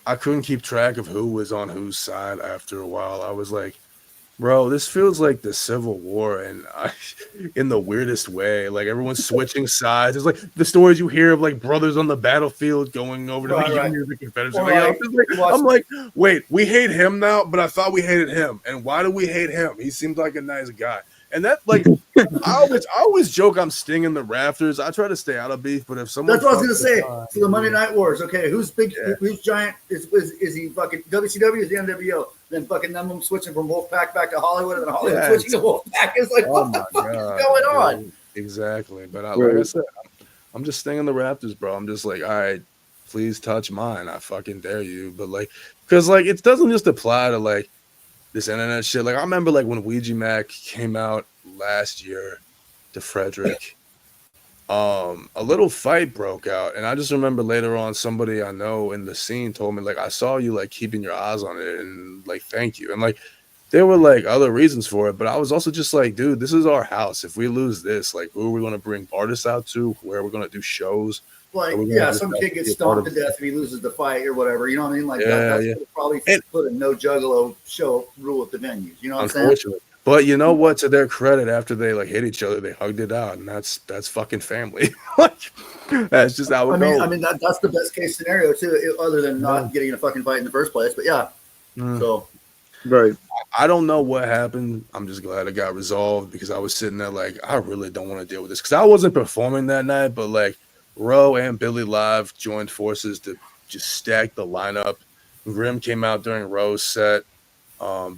S1: I couldn't keep track of who was on whose side after a while. I was like, bro, this feels like the Civil War, and in the weirdest way. Like everyone's switching sides. It's like the stories you hear of like brothers on the battlefield going over to
S3: Right,
S1: the
S3: right.
S1: Union of the Confederacy.
S3: Or
S1: Like,
S3: like, you watch-
S1: I'm like, wait, we hate him now, but I thought we hated him. And why do we hate him? He seemed like a nice guy. And that like I always joke I'm stinging the rafters. I try to stay out of beef, but if someone
S3: That's what I was gonna
S1: fucks
S3: say.
S1: with mine,
S3: So the Monday Night Wars. Okay, who's big?
S1: Yeah.
S3: Who's giant? Is he fucking WCW? Is the NWO? Then fucking them switching from Wolfpack back to Hollywood, and then Hollywood
S1: Yeah,
S3: switching to Wolfpack. It's like,
S1: oh
S3: what
S1: my
S3: the fuck
S1: god,
S3: is going on?
S1: dude. Exactly. But like I
S2: Right.
S1: said, I'm just stinging the Raptors, bro. I'm just like, all right, please touch mine. I fucking dare you. But like, because like it doesn't just apply to like this internet shit. Like I remember like when Ouija Mac came out last year to Frederick, a little fight broke out, and I just remember later on somebody I know in the scene told me like I saw you like keeping your eyes on it and like thank you, and like there were like other reasons for it, but I was also just like, dude, this is our house. If we lose this, like who are we going to bring artists out to? Where are we going to do shows?
S3: Like,
S1: Are we gonna
S3: yeah,
S1: just
S3: some
S1: have
S3: kid
S1: to
S3: gets
S1: be a part
S3: stomped to
S1: of it?
S3: death if he loses the fight or whatever. You know what I mean? Like
S1: Yeah,
S3: that's
S1: yeah.
S3: probably
S1: And-
S3: put a no Juggalo show rule at the venues. You know what I'm saying?
S1: Unfortunately. But you know what? To their credit, after they like hit each other, they hugged it out, and that's fucking family. Like that's just how it goes.
S3: I mean that's the best case scenario too, other than not getting in a fucking fight in the first place. But yeah,
S1: Mm.
S3: so
S2: Right.
S1: I don't know what happened. I'm just glad it got resolved because I was sitting there like I really don't want to deal with this because I wasn't performing that night, but like Roe and Billy Live joined forces to just stack the lineup. Grim came out during Roe's set.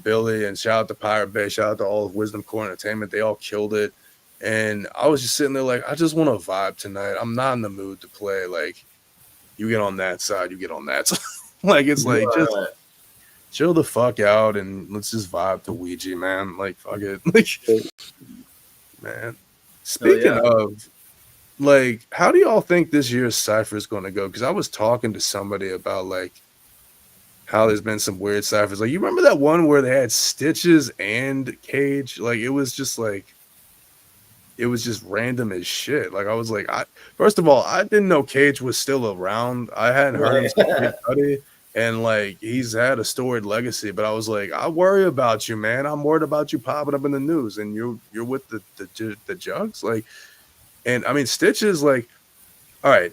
S1: Billy and shout out to Pirate Bay, shout out to all of Wisdom Core Entertainment. They all killed it. And I was just sitting there like, I just want to vibe tonight. I'm not in the mood to play. Like, you get on that side, you get on that side. Like, it's like, just chill the fuck out and let's just vibe to Ouija, man. Like, fuck it. Like, man. Speaking of, like, how do y'all think this year's Cypher is going to go? Because I was talking to somebody about, like, how there's been some weird ciphers. Like, you remember that one where they had Stitches and Cage? Like, it was just random as shit. Like, I was like, first of all, I didn't know Cage was still around. I hadn't heard him since Kid Cudi, and like he's had a storied legacy. But I was like, I worry about you, man. I'm worried about you popping up in the news, and you're with the Jugs, like. And I mean, Stitches, like, all right.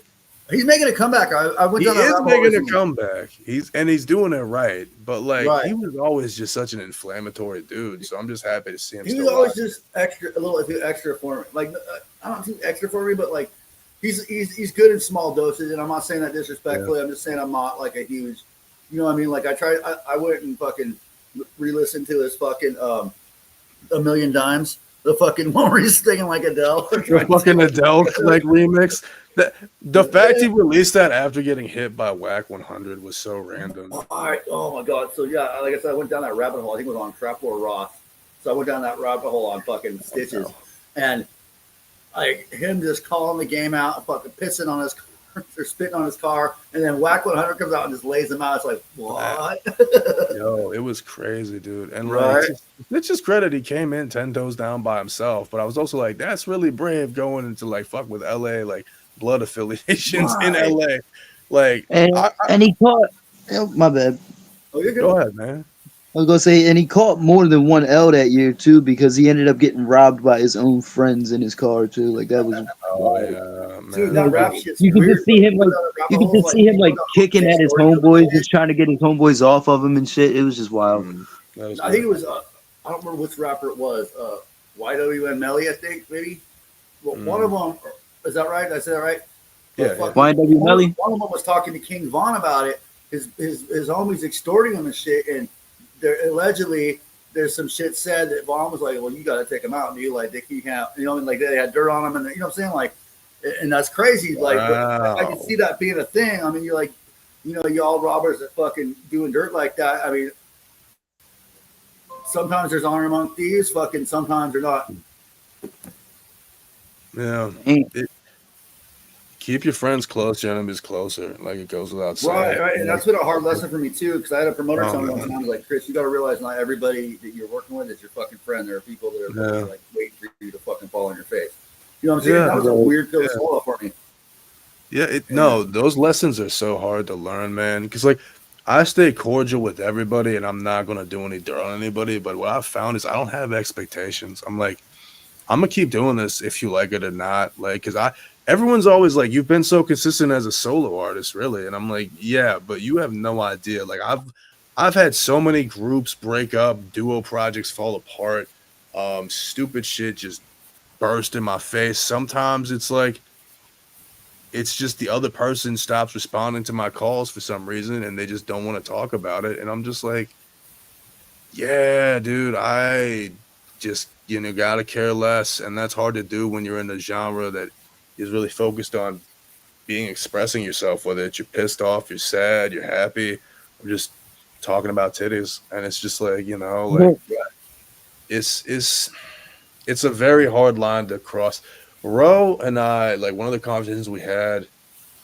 S3: he's making a comeback. I went
S1: He
S3: down that
S1: is
S3: rabbit hole
S1: making a
S3: recently.
S1: comeback. He's doing it right, but like
S3: Right.
S1: he was always just such an inflammatory dude. So I'm just happy to see him.
S3: He was
S1: still
S3: always
S1: alive.
S3: just a little too extra for me. Like I don't too extra for me, but like he's good in small doses. And I'm not saying that disrespectfully. I'm just saying I'm not like a huge, you know what I mean? Like I went and fucking re-listened to his fucking a million times. The fucking one where he's singing like Adele.
S1: The fucking Adele like remix. The fact he released that after getting hit by Whack 100 was so random.
S3: All right. Oh my god. So yeah, like I said, I went down that rabbit hole. I think it was on Trapdoor Roth. So I went down that rabbit hole on fucking Stitches, and like him just calling the game out, fucking pissing on his car, or spitting on his car, and then Whack 100 comes out and just lays him out. It's like what?
S1: Yo, it was crazy, dude. And
S3: Right.
S1: like, it's just credit he came in 10 toes down by himself. But I was also like, that's really brave going into like fuck with LA, like blood affiliations in
S3: Right.
S1: LA. Like,
S2: And he caught. Oh, my bad.
S3: Oh, you're good.
S1: go ahead, man.
S2: I was gonna say, and he caught more than one L that year too, because he ended up getting robbed by his own friends in his car too. Like that was.
S1: Oh yeah, man.
S3: Dude, that rap shit's
S2: You can
S3: weird.
S2: just see him like. You can just see him like kicking at his homeboys, just trying to get his homeboys off of him and shit. It was just wild.
S1: That was
S3: I think it was. I don't remember which rapper it was. YWN Melly, I think maybe. Well, one of them. Is that right? Did I say that right?
S1: Yeah,
S3: Fucking-
S2: YNW Melly?
S3: One of them was talking to King Von about it. His homies extorting him and shit, and there allegedly there's some shit said that Vaughn was like, well, you got to take him out, dude. Like, he can't, you know, and like they had dirt on him, and you know what I'm saying? Like, and that's crazy. Like, but I can see that being a thing. I mean, you're like, y'all robbers that fucking doing dirt like that. I mean, sometimes there's honor among thieves. Fucking sometimes they're not.
S1: Yeah.
S2: Damn.
S1: Keep your friends close, your enemies closer. Like it goes without saying.
S3: Right, and that's been a hard lesson for me too, because I had a promoter
S1: Oh,
S3: tell me one
S1: man.
S3: time, like, Chris, you got to realize not everybody that you're working with is your fucking friend. There are people that are
S1: Yeah.
S3: like waiting for you to fucking fall on your face. You know what I'm saying?
S1: Yeah,
S3: That was a
S1: well,
S3: weird pill to
S1: yeah.
S3: swallow for me.
S1: Yeah, no, those lessons are so hard to learn, man. Because like, I stay cordial with everybody, and I'm not gonna do any dirt on anybody. But what I've found is I don't have expectations. I'm like, I'm gonna keep doing this if you like it or not. Like, everyone's always like, you've been so consistent as a solo artist, really, and I'm like, yeah, but you have no idea. Like, I've had so many groups break up, duo projects fall apart, stupid shit just burst in my face. Sometimes it's like, it's just the other person stops responding to my calls for some reason and they just don't want to talk about it. And I'm just like, yeah, dude, I just, gotta care less. And that's hard to do when you're in a genre that is really focused on expressing yourself, whether it's you're pissed off, you're sad, you're happy, or just talking about titties. And it's just like, like it's a very hard line to cross. Ro and I, like one of the conversations we had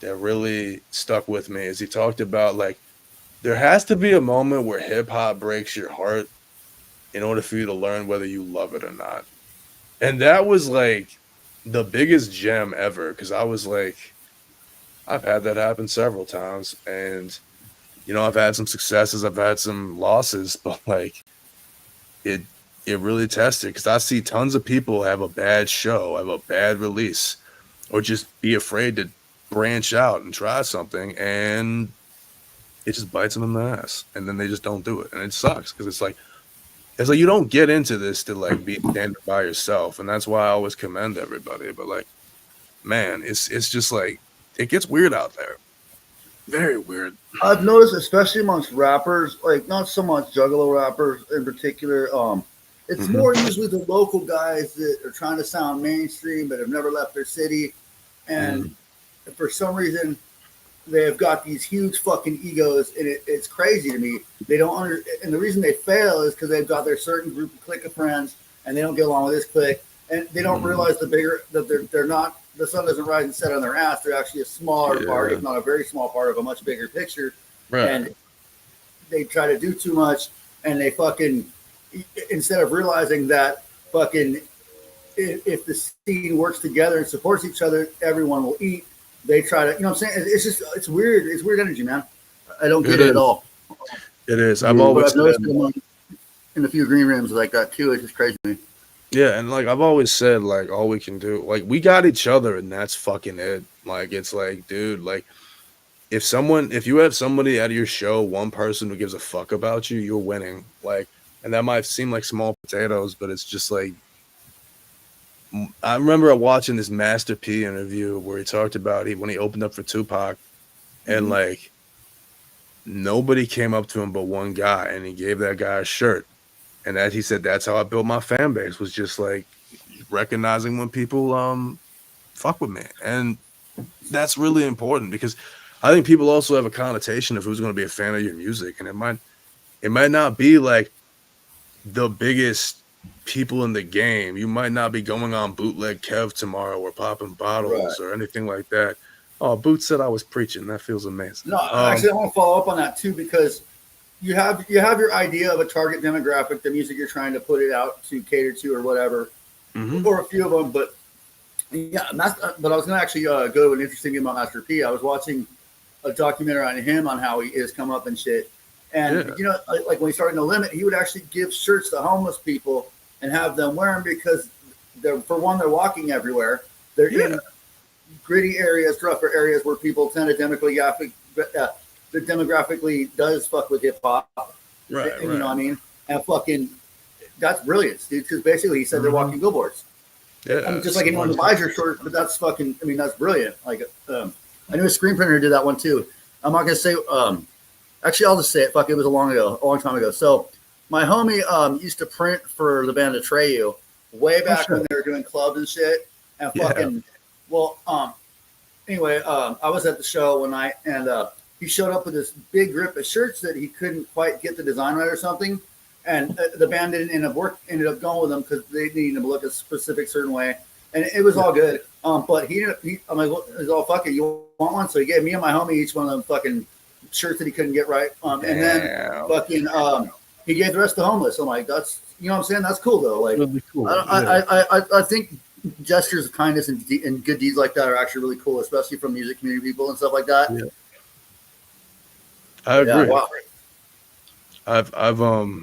S1: that really stuck with me is he talked about like there has to be a moment where hip hop breaks your heart in order for you to learn whether you love it or not. And that was like the biggest gem ever because I was like, I've had that happen several times. And, I've had some successes, I've had some losses, but like it really tested because I see tons of people have a bad show, have a bad release, or just be afraid to branch out and try something, and it just bites them in the ass, and then they just don't do it, and it sucks because it's like you don't get into this to like be standing by yourself, and that's why I always commend everybody. But like, man, it's just like it gets weird out there, very weird.
S3: I've noticed, especially amongst rappers, like not so much Juggalo rappers in particular. It's
S1: Mhm.
S3: more usually the local guys that are trying to sound mainstream but have never left their city, and for some reason they've got these huge fucking egos, and it's crazy to me. They don't and the reason they fail is because they've got their certain group of clique of friends, and they don't get along with this clique, and they don't realize that they're not. The sun doesn't rise and set on their ass. They're actually a smaller part, if not a very small part, of a much bigger picture.
S1: Right.
S3: And they try to do too much, and they fucking, instead of realizing that fucking if the scene works together and supports each other, everyone will eat. They try to, what I'm saying? It's weird. It's weird energy, man. I don't get it at all.
S1: It is. I've always
S3: noticed in a few green rooms like that too. It's just crazy to me.
S1: Yeah, and like I've always said, like all we can do, like we got each other, and that's fucking it. Like it's like, dude, like if you have somebody at your show, one person who gives a fuck about you, you're winning. Like, and that might seem like small potatoes, but it's just like I remember watching this Master P interview where he talked about when he opened up for Tupac, and like nobody came up to him but one guy, and he gave that guy a shirt. And that he said that's how I built my fan base, was just like recognizing when people fuck with me. And that's really important because I think people also have a connotation of who's going to be a fan of your music, and it might not be like the biggest people in the game. You might not be going on Bootleg Kev tomorrow or popping bottles or anything like that. Oh, Boot said I was preaching. That feels amazing.
S3: No, actually, I want to follow up on that too, because you have your idea of a target demographic, the music you're trying to put it out to cater to or whatever, or a few of them. But yeah, but I was going to actually go to an interesting thing about Master P. I was watching a documentary on him on how he is come up and shit. And like when he started No Limit, he would actually give shirts to homeless people and have them wear them because they're walking everywhere. They're in gritty areas, rougher areas where people tend to demographically does fuck with hip hop,
S1: right?
S3: You know what I mean? And fucking, that's brilliant, dude. Because basically, he said they're walking billboards.
S1: Yeah,
S3: I mean, just like anyone who buys your shirt, but that's fucking. I mean, that's brilliant. Like, I knew a screen printer did that one too. I'm not gonna say. Actually, I'll just say it. Fuck, it was a long time ago. So, my homie used to print for the band Atreyu way back when they were doing clubs and shit. And fucking, anyway, I was at the show one night, and he showed up with this big grip of shirts that he couldn't quite get the design right or something, and the band didn't ended up going with him because they needed him to look a specific certain way, and it was all good. But I'm like, well, it's all fuck it. You want one? So he gave me and my homie each one of them fucking shirts that he couldn't get right. And then fucking he gave the rest to homeless. I'm like, that's, you know what I'm saying? That's cool though. Like,
S1: Really cool.
S3: I think gestures of kindness and good deeds like that are actually really cool, especially from music community people and stuff like that.
S1: Yeah. I agree.
S3: Yeah, wow.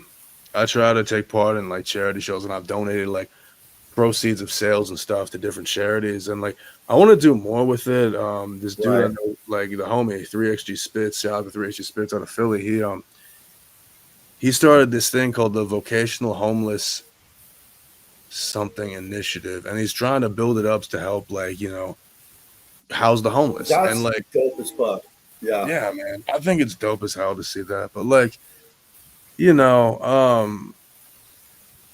S1: I try to take part in like charity shows, and I've donated like proceeds of sales and stuff to different charities, and like I want to do more with it. This dude,
S3: Right.
S1: I know, like the homie 3XG Spitz, shout out to 3XG Spitz out of Philly. He started this thing called the Vocational Homeless something initiative, and he's trying to build it up to help, like, you know, house the homeless.
S3: That's
S1: And like,
S3: dope as fuck. Yeah.
S1: yeah, man, I think it's dope as hell to see that. But like, you know,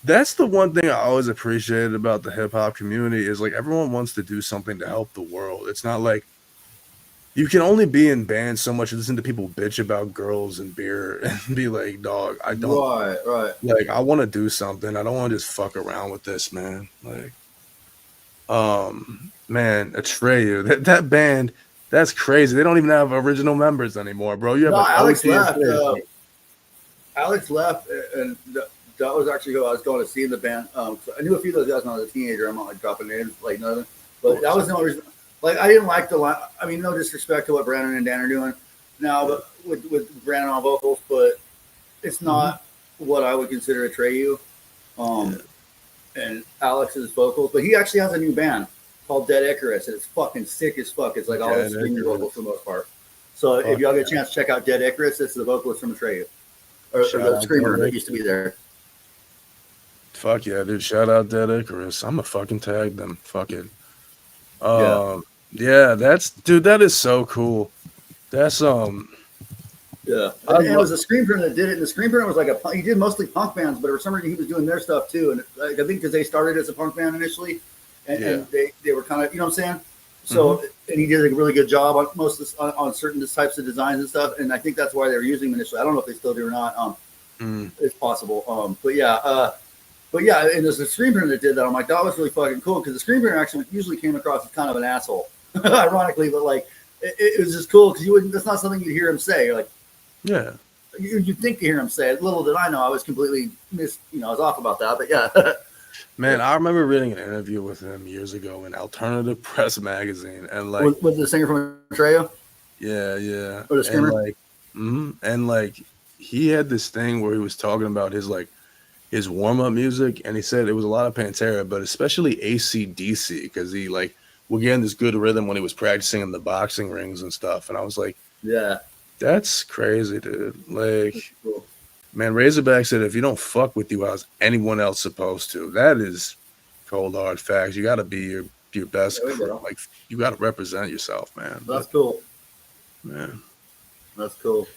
S1: that's the one thing I always appreciated about the hip hop community is like everyone wants to do something to help the world. It's not like you can only be in bands so much and listen to people bitch about girls and beer and be like, dog, I don't
S3: Right.
S1: like, I want to do something. I don't want to just fuck around with this, man. Like, man, Atreyu, that band, that's crazy. They don't even have original members anymore, bro. You have
S3: No,
S1: an
S3: Alex
S1: OG
S3: left.
S1: Atreyu.
S3: Alex left, and that was actually who I was going to see in the band. So I knew a few of those guys when I was a teenager. I'm not like dropping names, like nothing. But that was the only reason. Like, I didn't like the line. I mean, no disrespect to what Brandon and Dan are doing now, but with Brandon on vocals, but it's not what I would consider Atreyu. And Alex's vocals, but he actually has a new band called Dead Icarus, and it's fucking sick as fuck. It's like all
S1: Dead
S3: the screaming
S1: Icarus.
S3: vocals for the most part. So if y'all get a chance to check out Dead Icarus, it's the vocalist from Atreyu, or
S1: Shout
S3: the
S1: out
S3: screamer
S1: Dead
S3: that used to be there.
S1: Fuck yeah, dude. Shout out Dead Icarus. I'm gonna fucking tag them. Fuck it. Yeah, that's, dude, that is so cool. That's
S3: Yeah, and it was a screen printer that did it. And the screen printer was like he did mostly punk bands, but for some reason he was doing their stuff too. And like, I think because they started as a punk band initially, and they were kind of, you know what I'm saying. So and he did a really good job on on certain types of designs and stuff. And I think that's why they were using him initially. I don't know if they still do or not. It's possible. But yeah, and there's a screen printer that did that. I'm like, that was really fucking cool because the screen printer actually usually came across as kind of an asshole, ironically, but like it was just cool because you wouldn't. That's not something you'd hear him say. You're like,
S1: yeah.
S3: you'd think to hear him say it. Little did I know I was completely I was off about that. But yeah,
S1: Man, I remember reading an interview with him years ago in Alternative Press magazine, and like,
S3: with the singer from Atreyu.
S1: yeah,
S3: Or the screamer?
S1: and like, and like, he had this thing where he was talking about his warm up music, and he said it was a lot of Pantera, but especially AC/DC, because he like would get in this good rhythm when he was practicing in the boxing rings and stuff. And I was like,
S3: Yeah,
S1: that's crazy, dude. Like,
S3: cool.
S1: man, Razorback said if you don't fuck with you, how's anyone else supposed to? That is cold hard facts. You got to be your best.
S3: There we go.
S1: Like, you got to represent yourself, man.
S3: That's cool.
S1: Man.
S3: That's cool.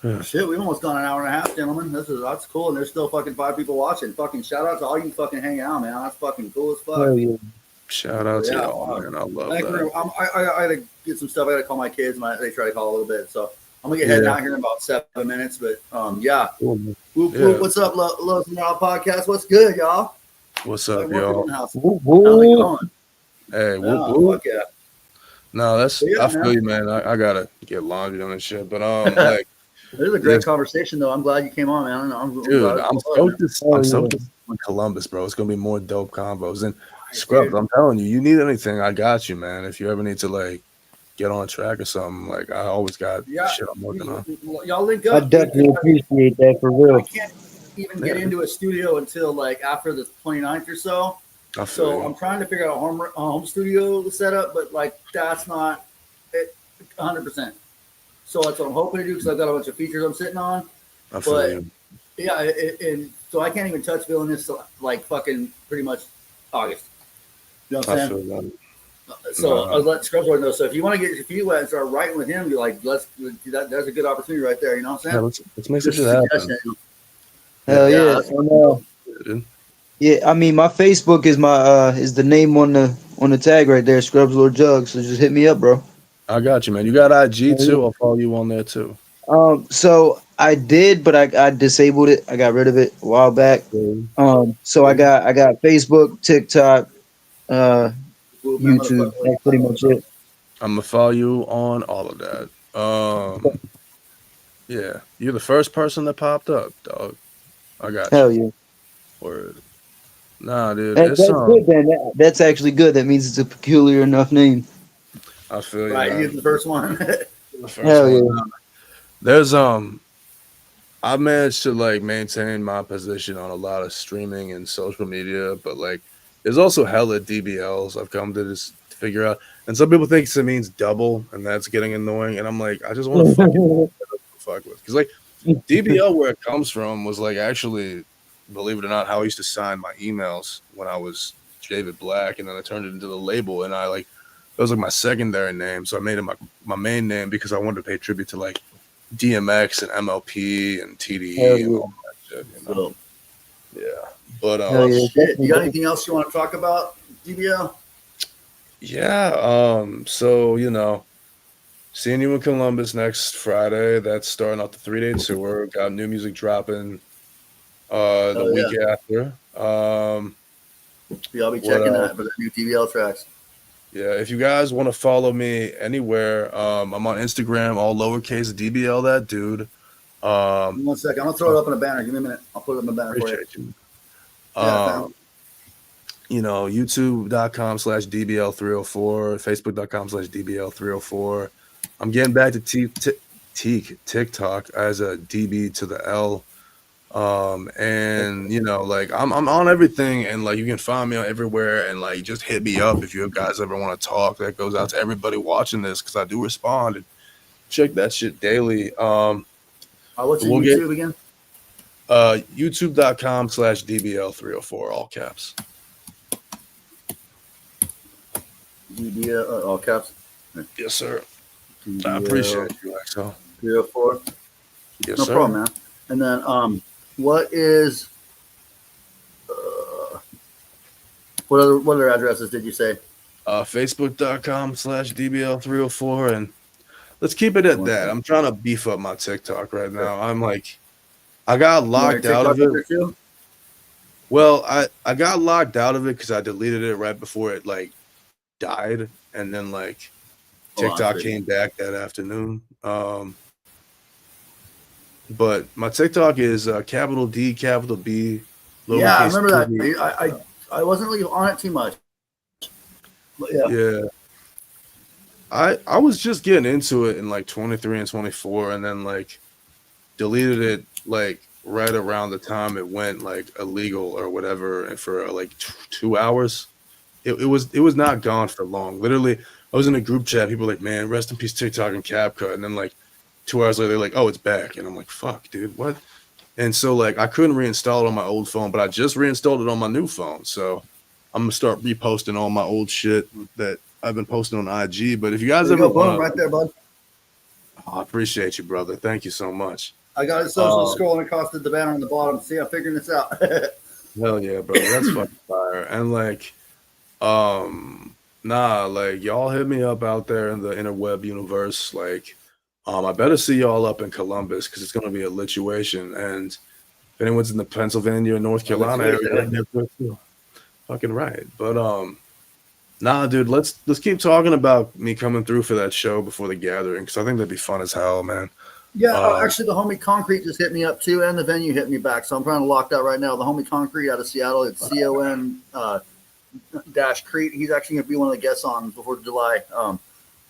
S1: Yeah.
S3: Shit, we've almost gone an hour and a half, gentlemen. That's cool, and there's still fucking 5 people watching. Fucking shout out to all you fucking hanging out, man. That's fucking cool as fuck.
S2: Hell yeah.
S1: Shout out to
S3: Yeah,
S1: y'all,
S3: wow.
S1: man. I love
S3: Thank you.
S1: that.
S3: I had to get some stuff. I had to call my kids. They try to call a little bit, so I'm gonna get heading out here in about 7 minutes. But yeah.
S1: Cool.
S3: Whoop,
S1: Yeah.
S3: whoop. What's up, Loves and Now podcast? What's good, y'all?
S1: What's up,
S3: Like,
S1: y'all?
S3: in the house.
S2: Whoop,
S3: How's it
S2: whoop.
S3: going?
S1: Hey, whoop,
S3: Yeah,
S1: whoop.
S3: fuck yeah.
S1: No, that's,
S3: Yeah,
S1: I feel
S3: man.
S1: you, man. I gotta get laundry on this shit, but like,
S3: This is a great
S1: Yes.
S3: conversation, though. I'm glad you came on, man.
S1: dude,
S3: glad-
S1: I'm stoked with Columbus, bro. It's gonna be more dope combos. And Scrubs, I'm telling you, you need anything, I got you, man. If you ever need to like get on track or something, like I always got
S3: Yeah.
S1: shit I'm working on.
S3: Y'all link
S2: I
S3: up.
S2: definitely appreciate that for
S3: I
S2: real.
S3: can't even get into a studio until like after the 29th or so.
S1: I feel
S3: So
S1: you.
S3: I'm trying to figure out a home studio setup, but like that's not it 100%. So that's what I'm hoping to do because I've got a bunch of features I'm sitting on.
S1: I feel
S3: but-
S1: you.
S3: Yeah, and so I can't even touch villainous till like fucking pretty much August. You know what I'm
S1: I
S3: saying?
S1: feel that.
S3: So
S1: No.
S3: I'll let Scrubs know. So if you want to get your feet wet and start writing with him, you're like, let's do that. There's a good opportunity right there. You know what I'm
S1: Yeah,
S3: saying?
S1: let's make some
S3: Just
S1: shit
S3: a
S1: happen.
S3: suggestion.
S2: Hell
S3: Yeah,
S2: yeah.
S3: that's
S2: And,
S1: Dude.
S2: yeah, I mean, my Facebook is my is the name on the tag right there, Scrubs Lord Jug. So just hit me up, bro.
S1: I got you, man. You got IG too. I'll follow you on there too.
S2: So I did, but I disabled it. I got rid of it a while back.
S1: Cool.
S2: So I got Facebook, TikTok,
S3: Ooh, man,
S2: YouTube.
S3: motherfucker.
S2: That's pretty much it.
S1: I'm gonna follow you on all of that. Yeah, you're the first person that popped up, dog. I got
S2: Hell
S1: you.
S2: yeah.
S1: Word. Nah, dude,
S2: That's
S1: it's
S2: good then. That's actually good. That means it's a peculiar enough name.
S1: I feel you.
S3: Right,
S1: Man.
S3: you're the first one.
S1: The first
S2: Hell
S1: one.
S2: yeah.
S1: There's I managed to like maintain my position on a lot of streaming and social media, but like there's also hella DBLs I've come to just figure out. And some people think it means double, and that's getting annoying. And I'm like, I just want to fuck with, because like DBL, where it comes from, was like actually, believe it or not, how I used to sign my emails when I was David Black, and then I turned it into the label, and I like that was like my secondary name, so I made it my main name because I wanted to pay tribute to like DMX and MLP and TDE
S2: Hell
S1: and
S2: yeah.
S1: all that shit. You know?
S3: So,
S1: Yeah, but
S2: Hell yeah.
S3: shit. You got anything else you want to talk about, DBL?
S1: yeah. So you know, seeing you in Columbus next Friday. That's starting out the 3-day tour. Got new music dropping the
S3: Oh, yeah.
S1: week after.
S3: Yeah, I'll be
S1: What
S3: checking
S1: else?
S3: that for the new DBL tracks.
S1: Yeah, if you guys want to follow me anywhere, I'm on Instagram, all lowercase DBL that dude.
S3: Give me 1 second. I'm gonna throw it up in a banner. Give me a minute. I'll put it up in a banner for you.
S1: Appreciate you.
S3: Yeah, fam.
S1: You know, youtube.com/DBL304, facebook.com/DBL304. I'm getting back to TikTok as a DB to the L. And you know, like I'm on everything, and like you can find me on everywhere, and like just hit me up if you guys ever want to talk. That goes out to everybody watching this, because I do respond and check that shit daily.
S3: What's your
S1: We'll get-
S3: YouTube again?
S1: youtube.com/DBL304, all caps.
S3: DBL, all caps.
S1: Yes, sir. I
S3: DBL
S1: appreciate you, XO.
S3: 304.
S1: Yes,
S3: No
S1: sir.
S3: problem, man. And then, what is, what other addresses did you say?
S1: Facebook.com/DBL304, and let's keep it at that. I'm trying to beef up my TikTok right now. I'm like, I got locked out of it.
S3: Too?
S1: Well, I got locked out of it because I deleted it right before it like died, and then like
S3: Oh, I
S1: TikTok
S3: see.
S1: came back that afternoon. But my TikTok is capital D, capital B, lowercase.
S3: Yeah, I remember
S1: t.
S3: that. I wasn't really on it too much. But yeah.
S1: Yeah. I was just getting into it in like 23 and 24, and then like deleted it like right around the time it went like illegal or whatever, and for like 2 hours. It was not gone for long. Literally, I was in a group chat. People were like, man, rest in peace TikTok and CapCut. And then like 2 hours later, they're like, oh, it's back. And I'm like, fuck, dude, what? And so like I couldn't reinstall it on my old phone, but I just reinstalled it on my new phone. So I'm gonna start reposting all my old shit that I've been posting on IG. But if you guys
S3: There you
S1: ever
S3: go, boom,
S1: want,
S3: right there, bud.
S1: I appreciate you, brother. Thank you so much.
S3: I got it social scrolling across the banner on the bottom. See, I'm figuring this out.
S1: Hell yeah, bro. That's fucking fire. And like, nah, like y'all hit me up out there in the interweb universe. Like, I better see y'all up in Columbus, because it's gonna be a lituation. And if anyone's in the Pennsylvania or North Carolina area, fucking right. But nah, dude, let's keep talking about me coming through for that show before the gathering, because I think that'd be fun as hell, man.
S3: Yeah, actually, the homie Concrete just hit me up too, and the venue hit me back. So I'm trying to lock that right now. The homie Concrete out of Seattle, it's CON Crete. He's actually gonna be one of the guests on before July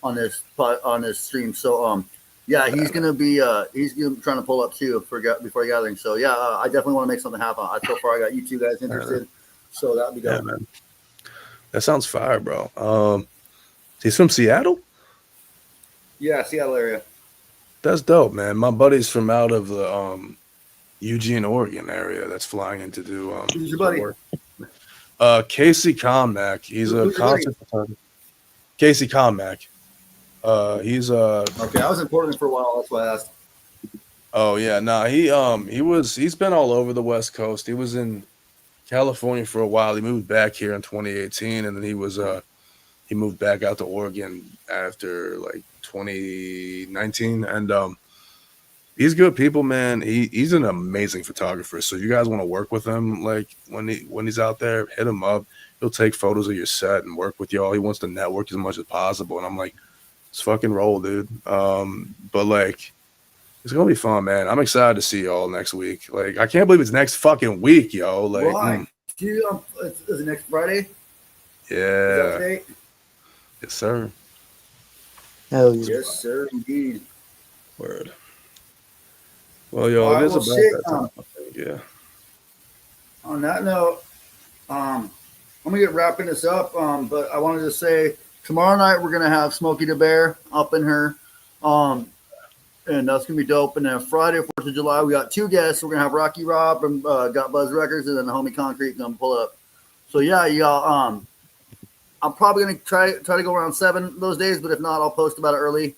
S3: on this stream. So yeah, he's gonna be trying to pull up too before gathering. So yeah, I definitely want to make something happen. So far, I got you two guys interested, so that'd be good.
S1: Yeah, man. That sounds fire, bro. He's from Seattle?
S3: Yeah, Seattle area.
S1: That's dope, man. My buddy's from out of the Eugene, Oregon area that's flying in to do
S3: Who's your buddy?
S1: work. Casey Conmack. He's a
S3: Who's your buddy?
S1: concert photographer. Casey Conmack. He's
S3: Okay, I was in Portland for a while. That's why I asked.
S1: oh yeah, nah, he's been all over the West Coast. He was in California for a while. He moved back here in 2018, and then he he moved back out to Oregon after like 2019, and he's good people, man. He's an amazing photographer. So if you guys want to work with him, like when he's out there, hit him up. He'll take photos of your set and work with y'all. He wants to network as much as possible. And I'm like, let's fucking roll, dude. But like, it's gonna be fun, man. I'm excited to see y'all next week. Like, I can't believe it's next fucking week, yo. Like,
S3: Why? Dude, is it next Friday? Is that
S1: yeah,
S3: the date?
S1: yes, sir.
S2: Hell yeah.
S3: Yes, sir, indeed.
S1: Word. Well, yo,
S3: All right,
S1: it is
S3: well,
S1: about
S3: shit,
S1: that time. I think, yeah.
S3: On that note, I'm gonna get wrapping this up. But I wanted to say tomorrow night we're gonna have Smokey the Bear up in her, and that's gonna be dope. And then Friday, 4th of July, we got 2 guests. We're gonna have Rocky Rob and Got Buzz Records, and then the Homie Concrete gonna pull up. So yeah, y'all. I'm probably gonna try to go around 7 those days, but if not, I'll post about it early.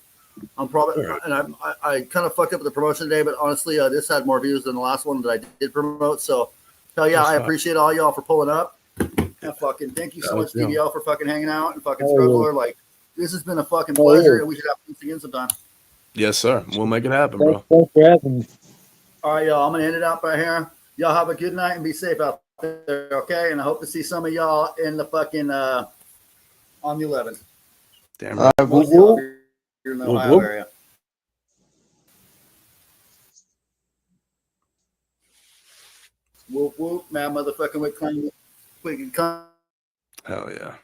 S3: I'm probably,
S1: All right.
S3: and I kind of fucked up with the promotion today, but honestly, this had more views than the last one that I did promote. So, hell yeah,
S1: That's
S3: I
S1: fine.
S3: appreciate all y'all for pulling up. And fucking thank you so much,
S1: Yeah.
S3: DDL, for fucking hanging out and fucking
S2: Oh,
S3: Scrub
S2: yeah.
S3: Lord. Like, this has been a fucking
S2: Oh,
S3: pleasure,
S2: yeah.
S3: and we should have this again sometime.
S1: Yes, sir. We'll make it happen, bro.
S2: Thanks for having me.
S3: All right, y'all. I'm gonna end it out right here. Y'all have a good night and be safe out there, okay? And I hope to see some of y'all in the fucking on the 11th.
S1: Damn
S2: All
S1: right.
S2: right,
S3: Most of
S2: whoop,
S3: y'all
S2: whoop.
S3: here in the
S1: Whoop,
S3: Ohio
S1: whoop.
S3: area. Whoop whoop, man, motherfucking with claim, quick and come.
S1: Hell yeah.